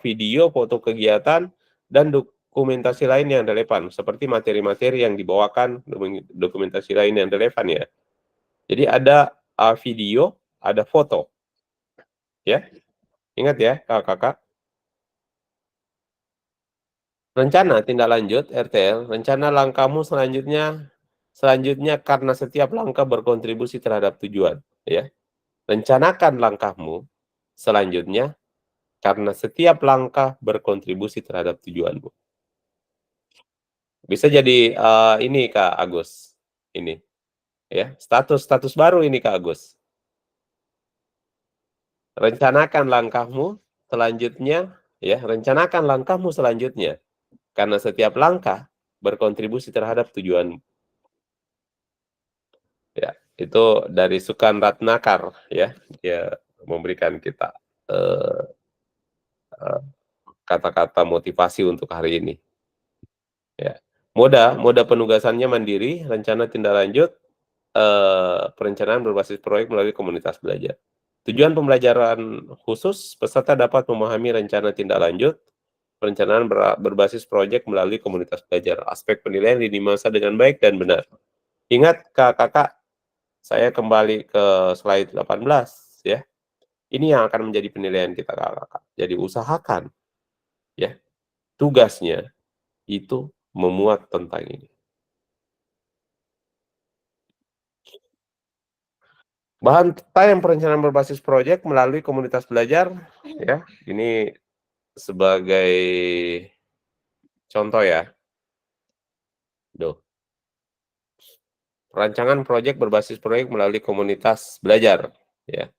video, foto kegiatan, dan dokumentasi lain yang relevan, seperti materi-materi yang dibawakan, dokumentasi lain yang relevan ya. Jadi ada video, ada foto. Ya. Ingat ya, kakak-kakak. Rencana tindak lanjut RTL, rencana langkahmu selanjutnya karena setiap langkah berkontribusi terhadap tujuan, ya. Rencanakan langkahmu selanjutnya karena setiap langkah berkontribusi terhadap tujuanmu. Bisa jadi ini Kak Agus. Ini. Ya, status baru ini Kak Agus. Rencanakan langkahmu selanjutnya, ya, rencanakan langkahmu selanjutnya karena setiap langkah berkontribusi terhadap tujuanmu. Ya, itu dari Sukan Ratnakar ya, dia memberikan kita kata-kata motivasi untuk hari ini. Ya. Moda penugasannya mandiri, rencana tindak lanjut, perencanaan berbasis proyek melalui komunitas belajar. Tujuan pembelajaran khusus, peserta dapat memahami rencana tindak lanjut, perencanaan berbasis proyek melalui komunitas belajar. Aspek penilaian lini masa dengan baik dan benar. Ingat kakak, saya kembali ke slide 18 ya. Ini yang akan menjadi penilaian kita kakak. Jadi usahakan ya, tugasnya itu memuat tentang ini. Bahan tayang perencanaan berbasis proyek melalui komunitas belajar ya. Ini sebagai contoh ya. Rancangan proyek berbasis proyek melalui komunitas belajar ya.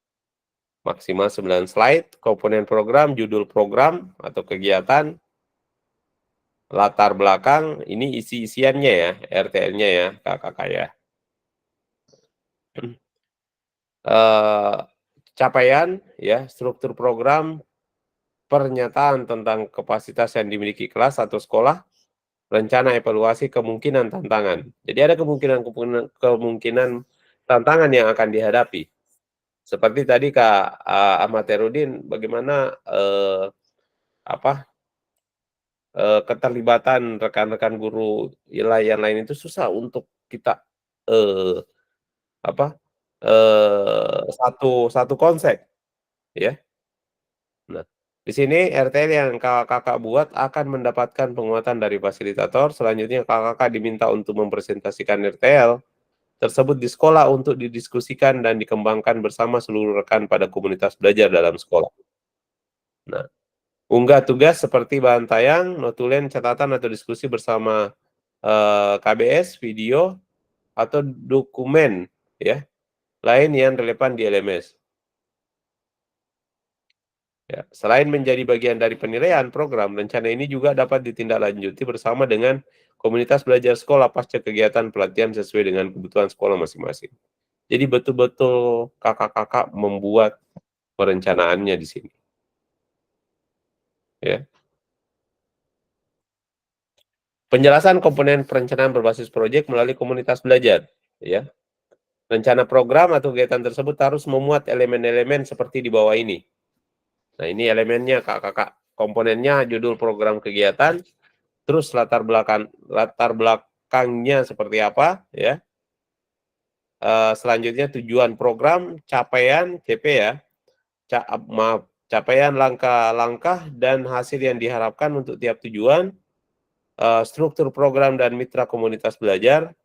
maksimal 9 slide, komponen program, judul program atau kegiatan, latar belakang, ini isi-isiannya ya, RTL-nya ya, kakak ya. Capaian, ya, struktur program, pernyataan tentang kapasitas yang dimiliki kelas atau sekolah, rencana evaluasi, kemungkinan tantangan. Jadi ada kemungkinan tantangan yang akan dihadapi. Seperti tadi Kak Ahmad Herudin, bagaimana keterlibatan rekan-rekan guru yang lain itu susah untuk kita satu konsep, ya. Nah, di sini RTL yang kakak buat akan mendapatkan penguatan dari fasilitator. Selanjutnya kakak diminta untuk mempresentasikan RTL tersebut di sekolah untuk didiskusikan dan dikembangkan bersama seluruh rekan pada komunitas belajar dalam sekolah. Nah, unggah tugas seperti bahan tayang, notulen, catatan atau diskusi bersama KBS, video atau dokumen ya lain yang relevan di LMS. Ya, selain menjadi bagian dari penilaian program, rencana ini juga dapat ditindaklanjuti bersama dengan komunitas belajar sekolah pasca kegiatan pelatihan sesuai dengan kebutuhan sekolah masing-masing. Jadi betul-betul kakak-kakak membuat perencanaannya di sini. Ya. Penjelasan komponen perencanaan berbasis proyek melalui komunitas belajar. Ya. Rencana program atau kegiatan tersebut harus memuat elemen-elemen seperti di bawah ini. Nah, ini elemennya kakak-kakak. Komponennya judul program kegiatan, terus latar belakangnya seperti apa, ya. Selanjutnya tujuan program, capaian CP ya. Capaian langkah-langkah dan hasil yang diharapkan untuk tiap tujuan, struktur program dan mitra komunitas belajar,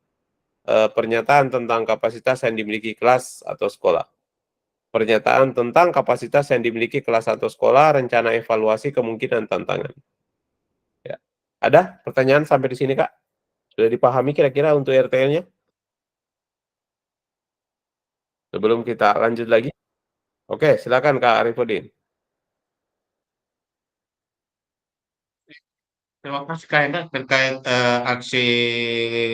pernyataan tentang kapasitas yang dimiliki kelas atau sekolah. Pernyataan tentang kapasitas yang dimiliki kelas atau sekolah, rencana evaluasi, kemungkinan tantangan. Ya. Ada pertanyaan sampai di sini, Kak? Sudah dipahami kira-kira untuk RTL-nya? Sebelum kita lanjut lagi. Oke, silakan Kak Arifudin. Terima kasih Kak Enda terkait aksi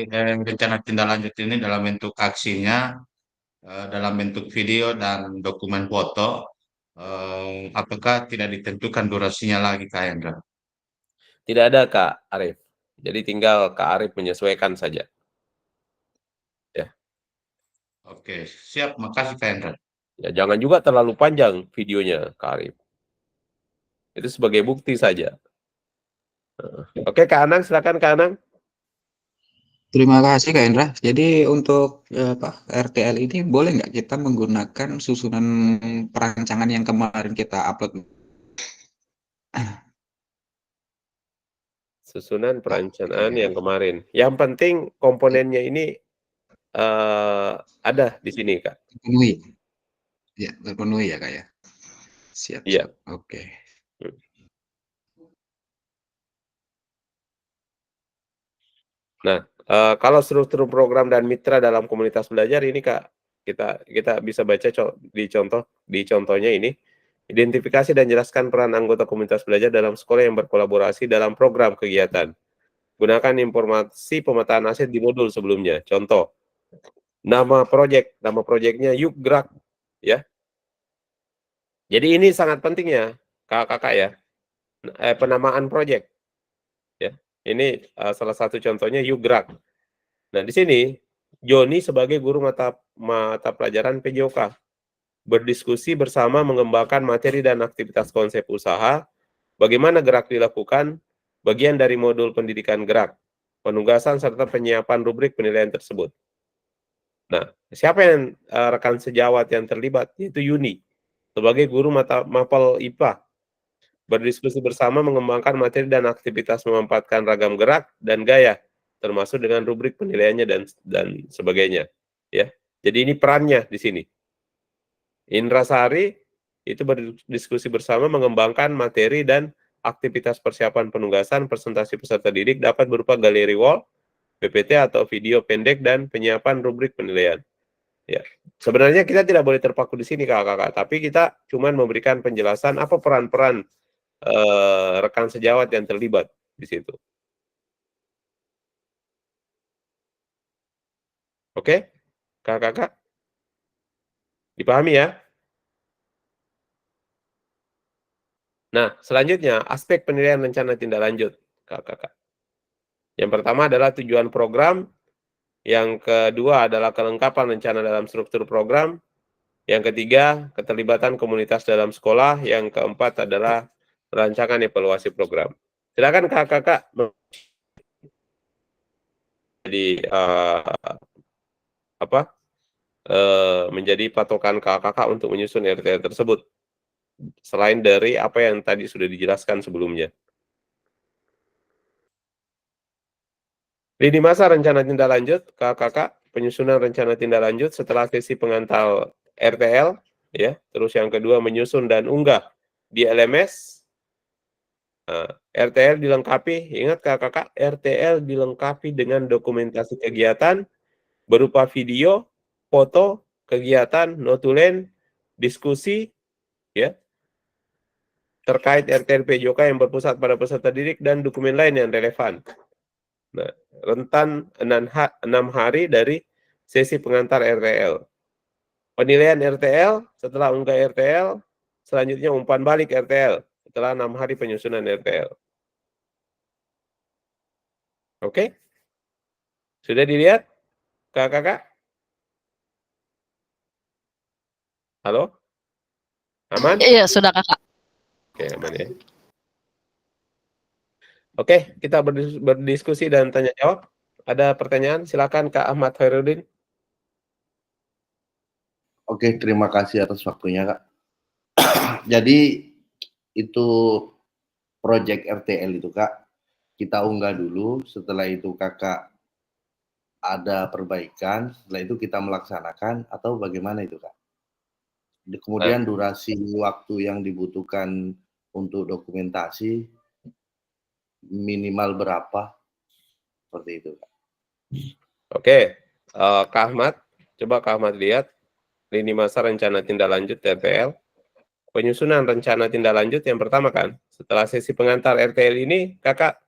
rencana tindak lanjut ini dalam bentuk aksinya, dalam bentuk video dan dokumen foto. Apakah tidak ditentukan durasinya lagi Kak Enda? Tidak ada Kak Arif. Jadi tinggal Kak Arif menyesuaikan saja. Ya. Oke, siap. Makasih Kak Enda. Ya, jangan juga terlalu panjang videonya Kak Arif. Itu sebagai bukti saja. Oke, Kak Anang, silakan Kak Anang. Terima kasih Kak Indra. Jadi untuk RTL ini boleh nggak kita menggunakan susunan perancangan yang kemarin kita upload? Susunan perencanaan yang kemarin. Yang penting komponennya ini ada di sini, Kak. Terpenuhi. Ya, terpenuhi ya Kak ya. Siap. Iya. Oke. Nah, kalau struktur program dan mitra dalam komunitas belajar ini Kak, kita bisa baca di contohnya ini. Identifikasi dan jelaskan peran anggota komunitas belajar dalam sekolah yang berkolaborasi dalam program kegiatan. Gunakan informasi pemetaan aset di modul sebelumnya. Contoh, nama proyeknya Yuk Gerak, ya. Jadi ini sangat penting ya, kakak ya. Penamaan proyek, ya. Ini salah satu contohnya Yuk Gerak. Nah, di sini Joni sebagai guru mata pelajaran PJOK berdiskusi bersama mengembangkan materi dan aktivitas konsep usaha, bagaimana gerak dilakukan, bagian dari modul pendidikan gerak, penugasan serta penyiapan rubrik penilaian tersebut. Nah, siapa yang rekan sejawat yang terlibat? Yaitu Yuni sebagai guru mapel IPA. Berdiskusi bersama mengembangkan materi dan aktivitas memanfaatkan ragam gerak dan gaya, termasuk dengan rubrik penilaiannya dan sebagainya. Ya, jadi ini perannya di sini. Indra Sari itu berdiskusi bersama mengembangkan materi dan aktivitas persiapan penugasan presentasi peserta didik dapat berupa galeri wall, PPT atau video pendek dan penyiapan rubrik penilaian. Ya. Sebenarnya kita tidak boleh terpaku di sini kakak-kakak, tapi kita cuman memberikan penjelasan apa peran-peran rekan sejawat yang terlibat di situ. Oke, kakak-kakak? Dipahami ya? Nah, selanjutnya aspek penilaian rencana tindak lanjut, kakak-kakak. Yang pertama adalah tujuan program, yang kedua adalah kelengkapan rencana dalam struktur program, yang ketiga keterlibatan komunitas dalam sekolah, yang keempat adalah rancangan evaluasi program. Silakan kakak-kakak menjadi patokan kakak-kakak untuk menyusun RTL tersebut, selain dari apa yang tadi sudah dijelaskan sebelumnya. Lini masa rencana tindak lanjut, kakak-kakak, penyusunan rencana tindak lanjut setelah sesi pengantar RTL, ya. Terus yang kedua menyusun dan unggah di LMS. RTL dilengkapi, ingat kakak-kakak, RTL dilengkapi dengan dokumentasi kegiatan berupa video, foto, kegiatan, notulen, diskusi, ya, terkait RTL PJOK yang berpusat pada peserta didik dan dokumen lain yang relevan. Nah, rentan 6 hari dari sesi pengantar RTL. Penilaian RTL, setelah unggah RTL, selanjutnya umpan balik RTL, setelah 6 hari penyusunan RTL. Oke? Sudah dilihat, kakak-kakak? Halo? Aman? Iya, sudah kakak. Oke, aman ya. Oke, kita berdiskusi dan tanya jawab. Ada pertanyaan? Silakan Kak Ahmad Khairuddin. Oke, terima kasih atas waktunya, Kak. Jadi itu project RTL itu, Kak, kita unggah dulu, setelah itu Kakak ada perbaikan, setelah itu kita melaksanakan, atau bagaimana itu, Kak? Kemudian durasi waktu yang dibutuhkan untuk dokumentasi minimal berapa? Seperti itu, Kak. Oke, Kak Ahmad, coba Kak Ahmad lihat lini masa rencana tindak lanjut RTL. Penyusunan rencana tindak lanjut yang pertama kan, setelah sesi pengantar RTL ini, kakak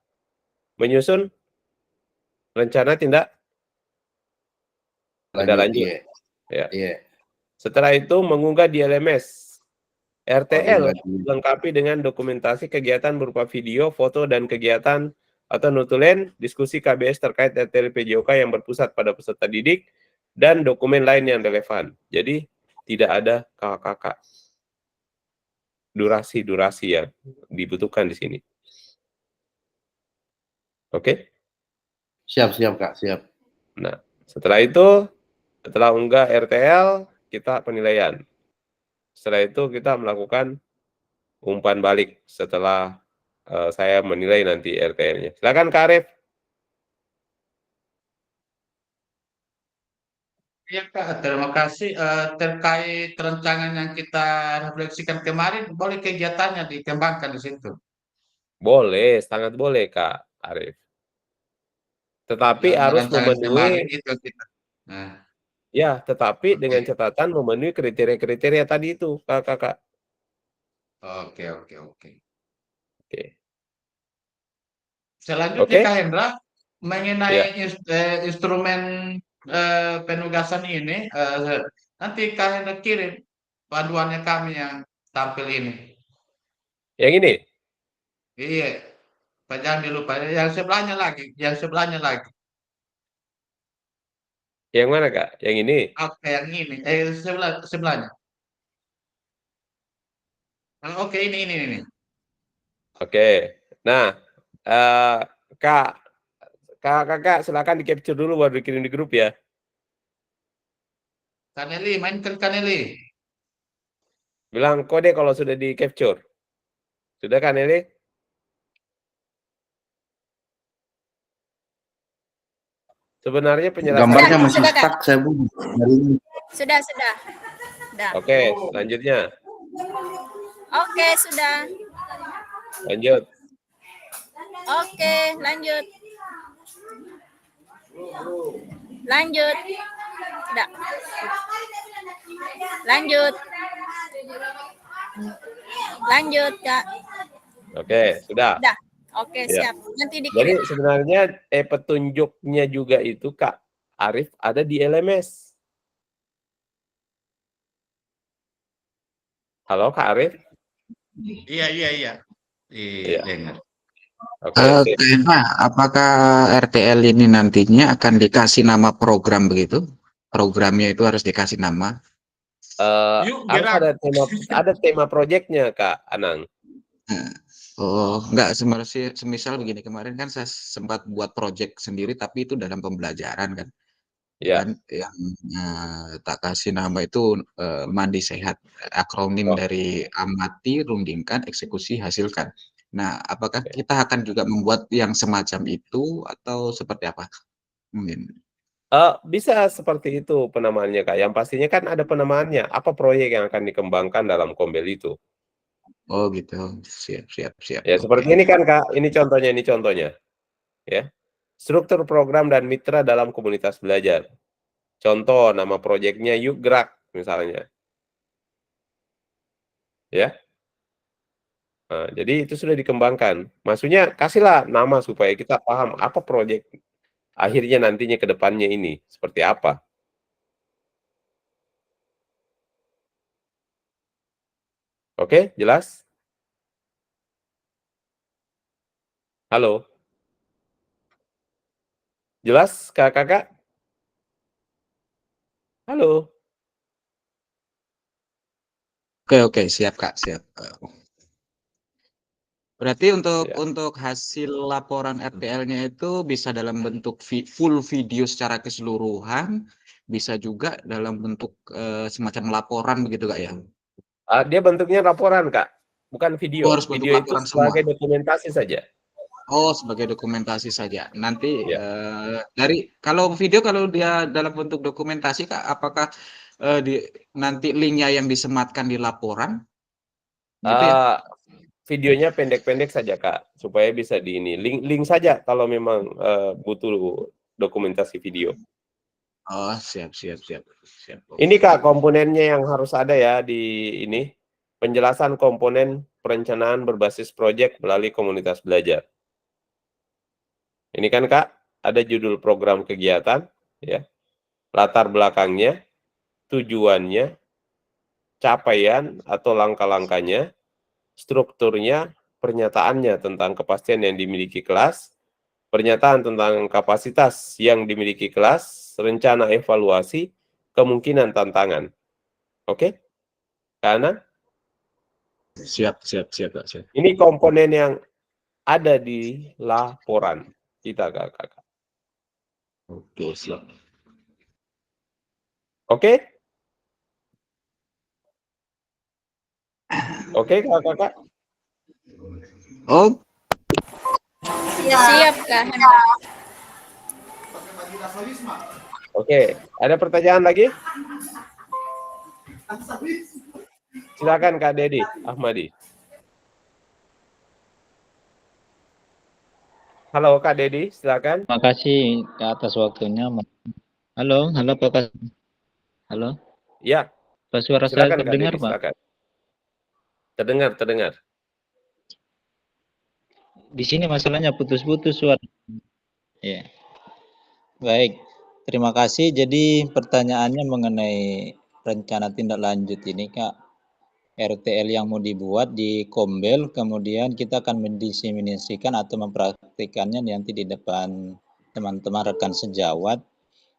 menyusun rencana tindak lanjut. Ya. Setelah itu mengunggah di LMS. RTL dilengkapi dengan dokumentasi kegiatan berupa video, foto, dan kegiatan atau notulen diskusi KBS terkait RTL PJOK yang berpusat pada peserta didik dan dokumen lain yang relevan. Jadi tidak ada kakak-kakak. Durasi-durasi yang dibutuhkan di sini. Oke? Siap, Kak, siap. Nah, setelah itu, setelah unggah RTL, kita penilaian. Setelah itu kita melakukan umpan balik setelah saya menilai nanti RTL-nya. Silakan Kak Arif. Iya Kak, terima kasih. Terkait rancangan yang kita refleksikan kemarin, boleh kegiatannya dikembangkan di situ. Boleh, sangat boleh Kak Arif. Tetapi harus memenuhi itu kita. Nah. Ya, tetapi dengan catatan memenuhi kriteria-kriteria tadi itu, Kakak. Oke. Oke. Selanjutnya Kak Hendra, mengenai instrumen penugasan ini, nanti Kak Hendra kirim panduannya kami yang tampil ini. Yang ini? Iya, jangan dilupa. Yang sebelahnya lagi. Yang mana Kak? Yang ini? Oke, yang ini. Sebelahnya. Oke, ini. Oke. Nah, Kakak silakan di capture dulu baru dikirim di grup ya. Kaneli, mainkan Kaneli. Bilang kode kalau sudah di capture. Sudah Kaneli? Sebenarnya penjelasan gambarnya masih stuck, saya bunyi. Sudah. Oke, selanjutnya. Oke, sudah. Lanjut. Oke, lanjut. Sudah. Lanjut. Lanjut, Kak. Oke, sudah. Udah. Oke, Ya. siap. Nanti Jadi dikirim. sebenarnya petunjuknya juga itu Kak Arif ada di LMS. Halo Kak Arif? Iya. Iya. Dengar. Oke, oke. Apakah RTL ini nantinya akan dikasih nama program begitu? Programnya itu harus dikasih nama. Harus ada tema proyeknya Kak Anang. Oh, enggak, semisal begini, kemarin kan saya sempat buat project sendiri, tapi itu dalam pembelajaran kan. Ya. Dan yang tak kasih nama itu mandi sehat, akronim dari amati, rundingkan, eksekusi, hasilkan. Nah, apakah kita akan juga membuat yang semacam itu atau seperti apa? Mungkin. Bisa seperti itu penamaannya Kak. Yang pastinya kan ada penamaannya. Apa proyek yang akan dikembangkan dalam Kombel itu? Oh gitu, siap. Ya seperti ini kan Kak. Ini contohnya. Ya. Struktur program dan mitra dalam komunitas belajar. Contoh nama proyeknya Yuk Gerak misalnya. Ya. Nah, jadi itu sudah dikembangkan. Maksudnya kasihlah nama supaya kita paham apa proyek akhirnya nantinya ke depannya ini seperti apa. Oke, jelas? Halo? Jelas kakak? Halo? Oke, siap Kak, siap. Berarti untuk hasil laporan RTL-nya itu bisa dalam bentuk full video secara keseluruhan, bisa juga dalam bentuk semacam laporan begitu Kak ya? Dia bentuknya laporan Kak, bukan video. Oh, harus bentuk Video itu laporan sebagai semua. dokumentasi saja. Oh, sebagai dokumentasi saja. Nanti kalau video kalau dia dalam bentuk dokumentasi Kak, apakah nanti linknya yang disematkan di laporan? Gitu ya? Videonya pendek-pendek saja Kak, supaya bisa di ini. Link saja kalau memang butuh dokumentasi video. Oh, siap. Ini Kak komponennya yang harus ada ya di ini. Penjelasan komponen perencanaan berbasis proyek melalui komunitas belajar. Ini kan Kak, ada judul program kegiatan, ya, latar belakangnya, tujuannya, capaian atau langkah-langkahnya, strukturnya, pernyataannya tentang kepastian yang dimiliki kelas, pernyataan tentang kapasitas yang dimiliki kelas, rencana evaluasi, kemungkinan tantangan. Oke? Karena Siap. ini komponen yang ada di laporan kita Kak. Oke, siap. Oke? Oke Kakak. Oh. Siap Kak. Oke, ada pertanyaan lagi? Silakan Kak Dedi Ahmadi. Halo Kak Dedi, silakan. Terima kasih atas waktunya. Halo Pak. Halo. Ya. Pak, suara saya Silakan Kak terdengar, Dedi, Pak? silakan. Terdengar. Di sini masalahnya putus-putus suara. Ya. Baik. Terima kasih. Jadi pertanyaannya mengenai rencana tindak lanjut ini, Kak. RTL yang mau dibuat di Kombel, kemudian kita akan mendiseminasikan atau mempraktikannya nanti di depan teman-teman rekan sejawat.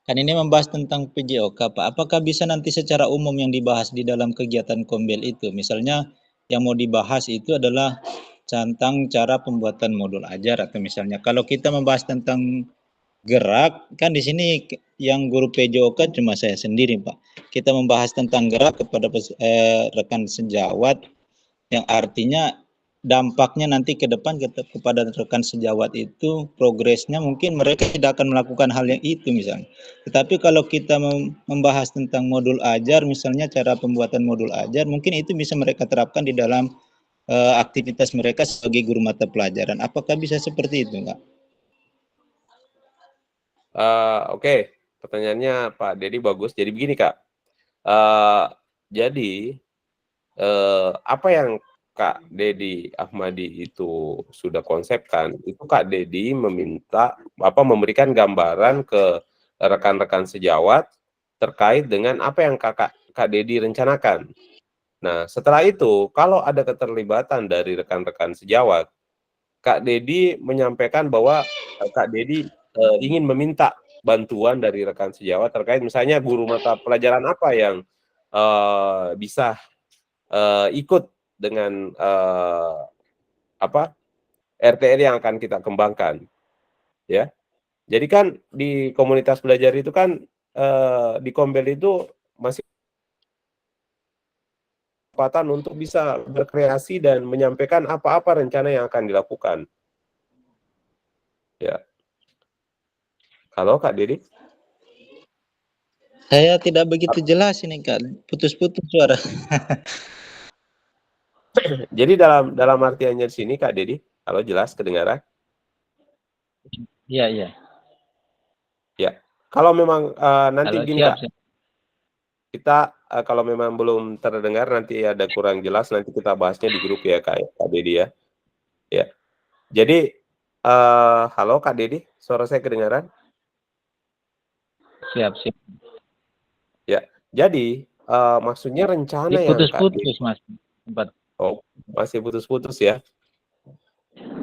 Kan ini membahas tentang PJOK, Pak. Apakah bisa nanti secara umum yang dibahas di dalam kegiatan Kombel itu? Misalnya yang mau dibahas itu adalah tentang cara pembuatan modul ajar, atau misalnya kalau kita membahas tentang gerak, kan di sini yang guru PJOK cuma saya sendiri, Pak. Kita membahas tentang gerak kepada rekan sejawat, yang artinya dampaknya nanti ke depan kepada rekan sejawat itu progresnya mungkin mereka tidak akan melakukan hal yang itu misalnya. Tetapi kalau kita membahas tentang modul ajar, misalnya cara pembuatan modul ajar, mungkin itu bisa mereka terapkan di dalam aktivitas mereka sebagai guru mata pelajaran. Apakah bisa seperti itu, Kak? Oke, pertanyaannya Pak Dedi bagus. Jadi begini Kak, Jadi apa yang Kak Dedi Ahmadi itu sudah konsepkan, itu Kak Dedi memberikan gambaran ke rekan-rekan sejawat terkait dengan apa yang Kak Dedi rencanakan. Nah, setelah itu, kalau ada keterlibatan dari rekan-rekan sejawat, Kak Dedi menyampaikan bahwa Kak Dedi ingin meminta bantuan dari rekan sejawat terkait misalnya guru mata pelajaran apa yang bisa ikut dengan RTL yang akan kita kembangkan, ya. Jadi kan di komunitas belajar itu kan di Kombel itu masih kesempatan untuk bisa berkreasi dan menyampaikan apa-apa rencana yang akan dilakukan. Ya. Halo Kak Dedi? Saya tidak begitu jelas ini Kak, putus-putus suara. Jadi dalam artiannya di sini Kak Dedi, halo jelas kedengaran? Iya, iya. Ya. Kalau memang nanti Halo, gini siap, Kak, siap. kita kalau memang belum terdengar nanti ada kurang jelas nanti kita bahasnya di grup ya Kak Dedi ya. Ya. Jadi halo Kak Dedi, suara saya kedengaran? Siap, siap. Ya. Jadi maksudnya rencana yang Kak Dedi. Putus-putus Mas. Oh, masih putus-putus ya.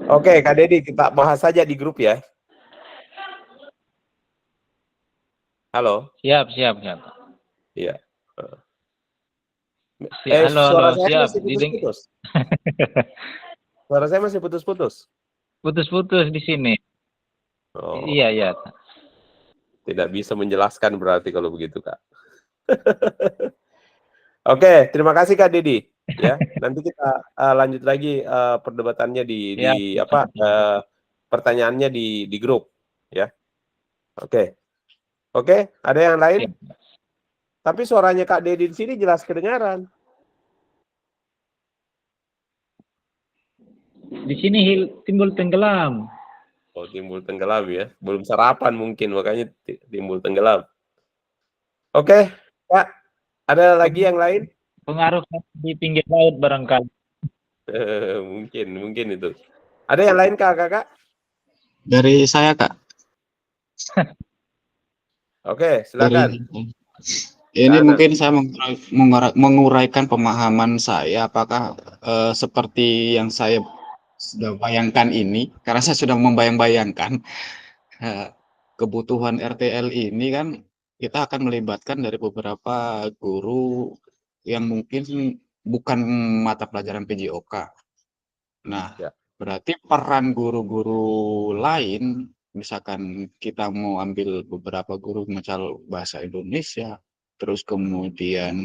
Oke, Kak Dedi, kita bahas saja di grup ya. Halo. Siap, siap, siap. Iya. Halo, Suara halo, saya siap. masih putus-putus. Suara saya masih putus-putus. Putus-putus di sini. Oh. Iya, iya. Tidak bisa menjelaskan berarti kalau begitu, Kak. Oke, terima kasih Kak Dedi. Ya, nanti kita lanjut lagi perdebatannya di pertanyaannya di grup, ya. Oke. Oke, ada yang lain? Tapi suaranya Kak Dedi di sini jelas kedengaran. Di sini timbul tenggelam. Oh, timbul tenggelam ya. Belum sarapan mungkin, makanya timbul tenggelam. Oke, Kak. Ada lagi yang lain? Pengaruh di pinggir laut barangkali. Mungkin itu. Ada yang lain Kakak? Dari saya Kak. Oke, silakan. Ini mungkin saya menguraikan pemahaman saya, apakah seperti yang saya sudah bayangkan ini, karena saya sudah membayang-bayangkan kebutuhan RTL ini kan kita akan melibatkan dari beberapa guru yang mungkin bukan mata pelajaran PJOK. Nah, berarti peran guru-guru lain, misalkan kita mau ambil beberapa guru misal bahasa Indonesia, terus kemudian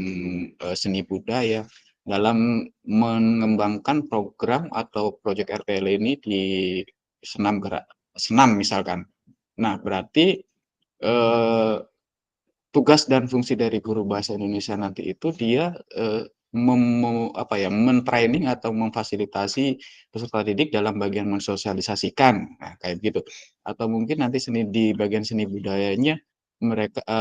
seni budaya, dalam mengembangkan program atau proyek RTL ini di senam misalkan. Nah, berarti tugas dan fungsi dari guru bahasa Indonesia nanti itu dia men-training atau memfasilitasi peserta didik dalam bagian mensosialisasikan, nah, kayak gitu. Atau mungkin nanti di bagian seni budayanya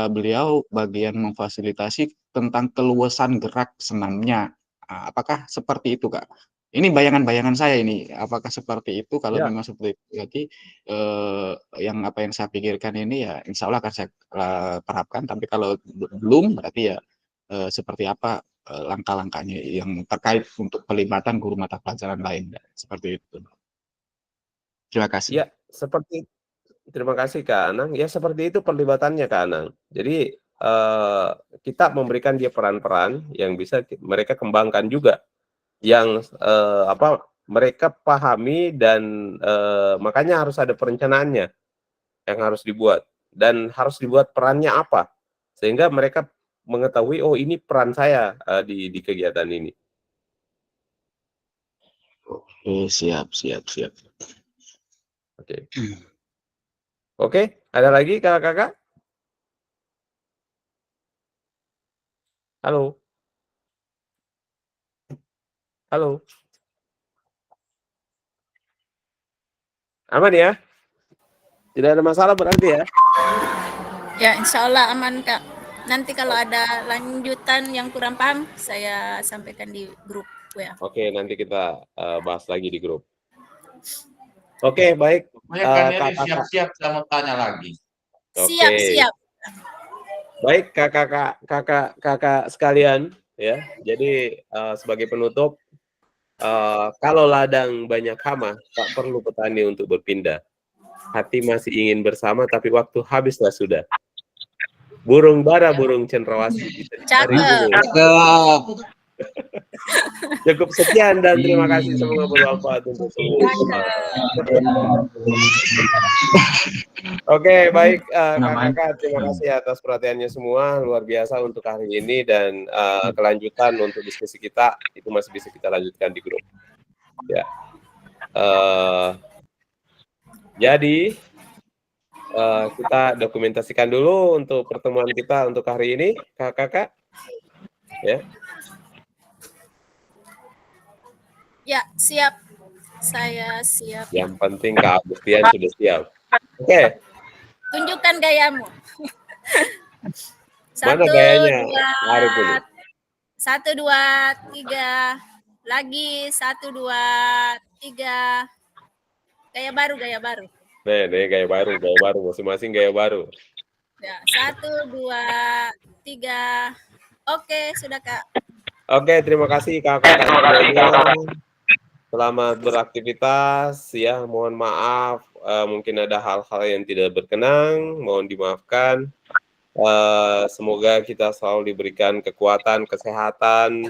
beliau bagian memfasilitasi tentang keluasan gerak senamnya. Nah, apakah seperti itu, Kak? Ini bayangan-bayangan saya ini, apakah seperti itu? Kalau memang seperti itu, berarti apa yang saya pikirkan ini ya insya Allah akan saya terapkan, tapi kalau belum berarti ya seperti apa langkah-langkahnya yang terkait untuk pelibatan guru mata pelajaran lain, seperti itu. Terima kasih. Ya, terima kasih Kak Anang. Ya, seperti itu perlibatannya Kak Anang. Jadi kita memberikan dia peran-peran yang bisa mereka kembangkan juga, yang mereka pahami dan makanya harus ada perencanaannya yang harus dibuat dan harus dibuat perannya apa sehingga mereka mengetahui oh ini peran saya di kegiatan ini. Oke, siap. Oke, ada lagi kakak-kakak? Halo. Aman ya? Tidak ada masalah berarti ya? Ya, insya Allah aman Kak. Nanti kalau ada lanjutan yang kurang paham, saya sampaikan di grup WA. Oke, nanti kita bahas lagi di grup. Oke, baik. Pokoknya Kak Neri Kakak. siap-siap saya mau tanya lagi. Siap, Oke. siap. Baik, kakak sekalian, ya. Jadi sebagai penutup, kalau ladang banyak hama, tak perlu petani untuk berpindah. Hati masih ingin bersama, tapi waktu habislah sudah. Burung bara, burung cendrawasih bisa dicari dulu. Cukup sekian dan terima kasih, semoga bermanfaat untuk semua. Oke, baik kakak, terima kasih atas perhatiannya semua, luar biasa untuk hari ini, dan kelanjutan untuk diskusi kita itu masih bisa kita lanjutkan di grup. Ya, jadi kita dokumentasikan dulu untuk pertemuan kita untuk hari ini, kakak. Ya. Ya, siap. Saya siap. Yang penting Kak Agustian sudah siap. Oke. Tunjukkan gayamu. Mana gayanya? Arif ini. 1, 2, 3. Lagi 1, 2, 3. Gaya baru, gaya baru. Nih gaya baru, masing-masing gaya baru. Ya, 1, 2, 3. Oke, sudah Kak. Oke, terima kasih kakak semuanya. Selamat beraktivitas ya. Mohon maaf, mungkin ada hal-hal yang tidak berkenan, mohon dimaafkan. Semoga kita selalu diberikan kekuatan, kesehatan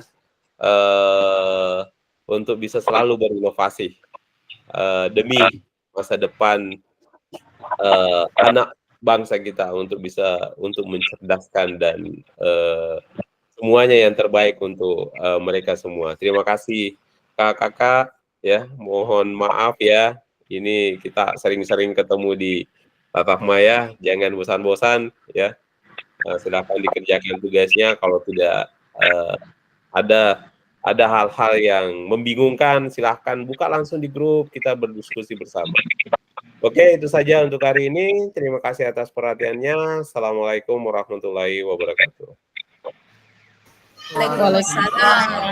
untuk bisa selalu berinovasi demi masa depan anak bangsa kita, untuk mencerdaskan dan semuanya yang terbaik untuk mereka semua. Terima kasih kakak ya. Mohon maaf ya. Ini kita sering-sering ketemu di tatap maya. Jangan bosan-bosan ya. Silakan dikerjakan tugasnya. Kalau tidak ada hal-hal yang membingungkan, silahkan buka langsung di grup, kita berdiskusi bersama. Oke, itu saja untuk hari ini. Terima kasih atas perhatiannya. Assalamualaikum warahmatullahi wabarakatuh. Waalaikumsalam.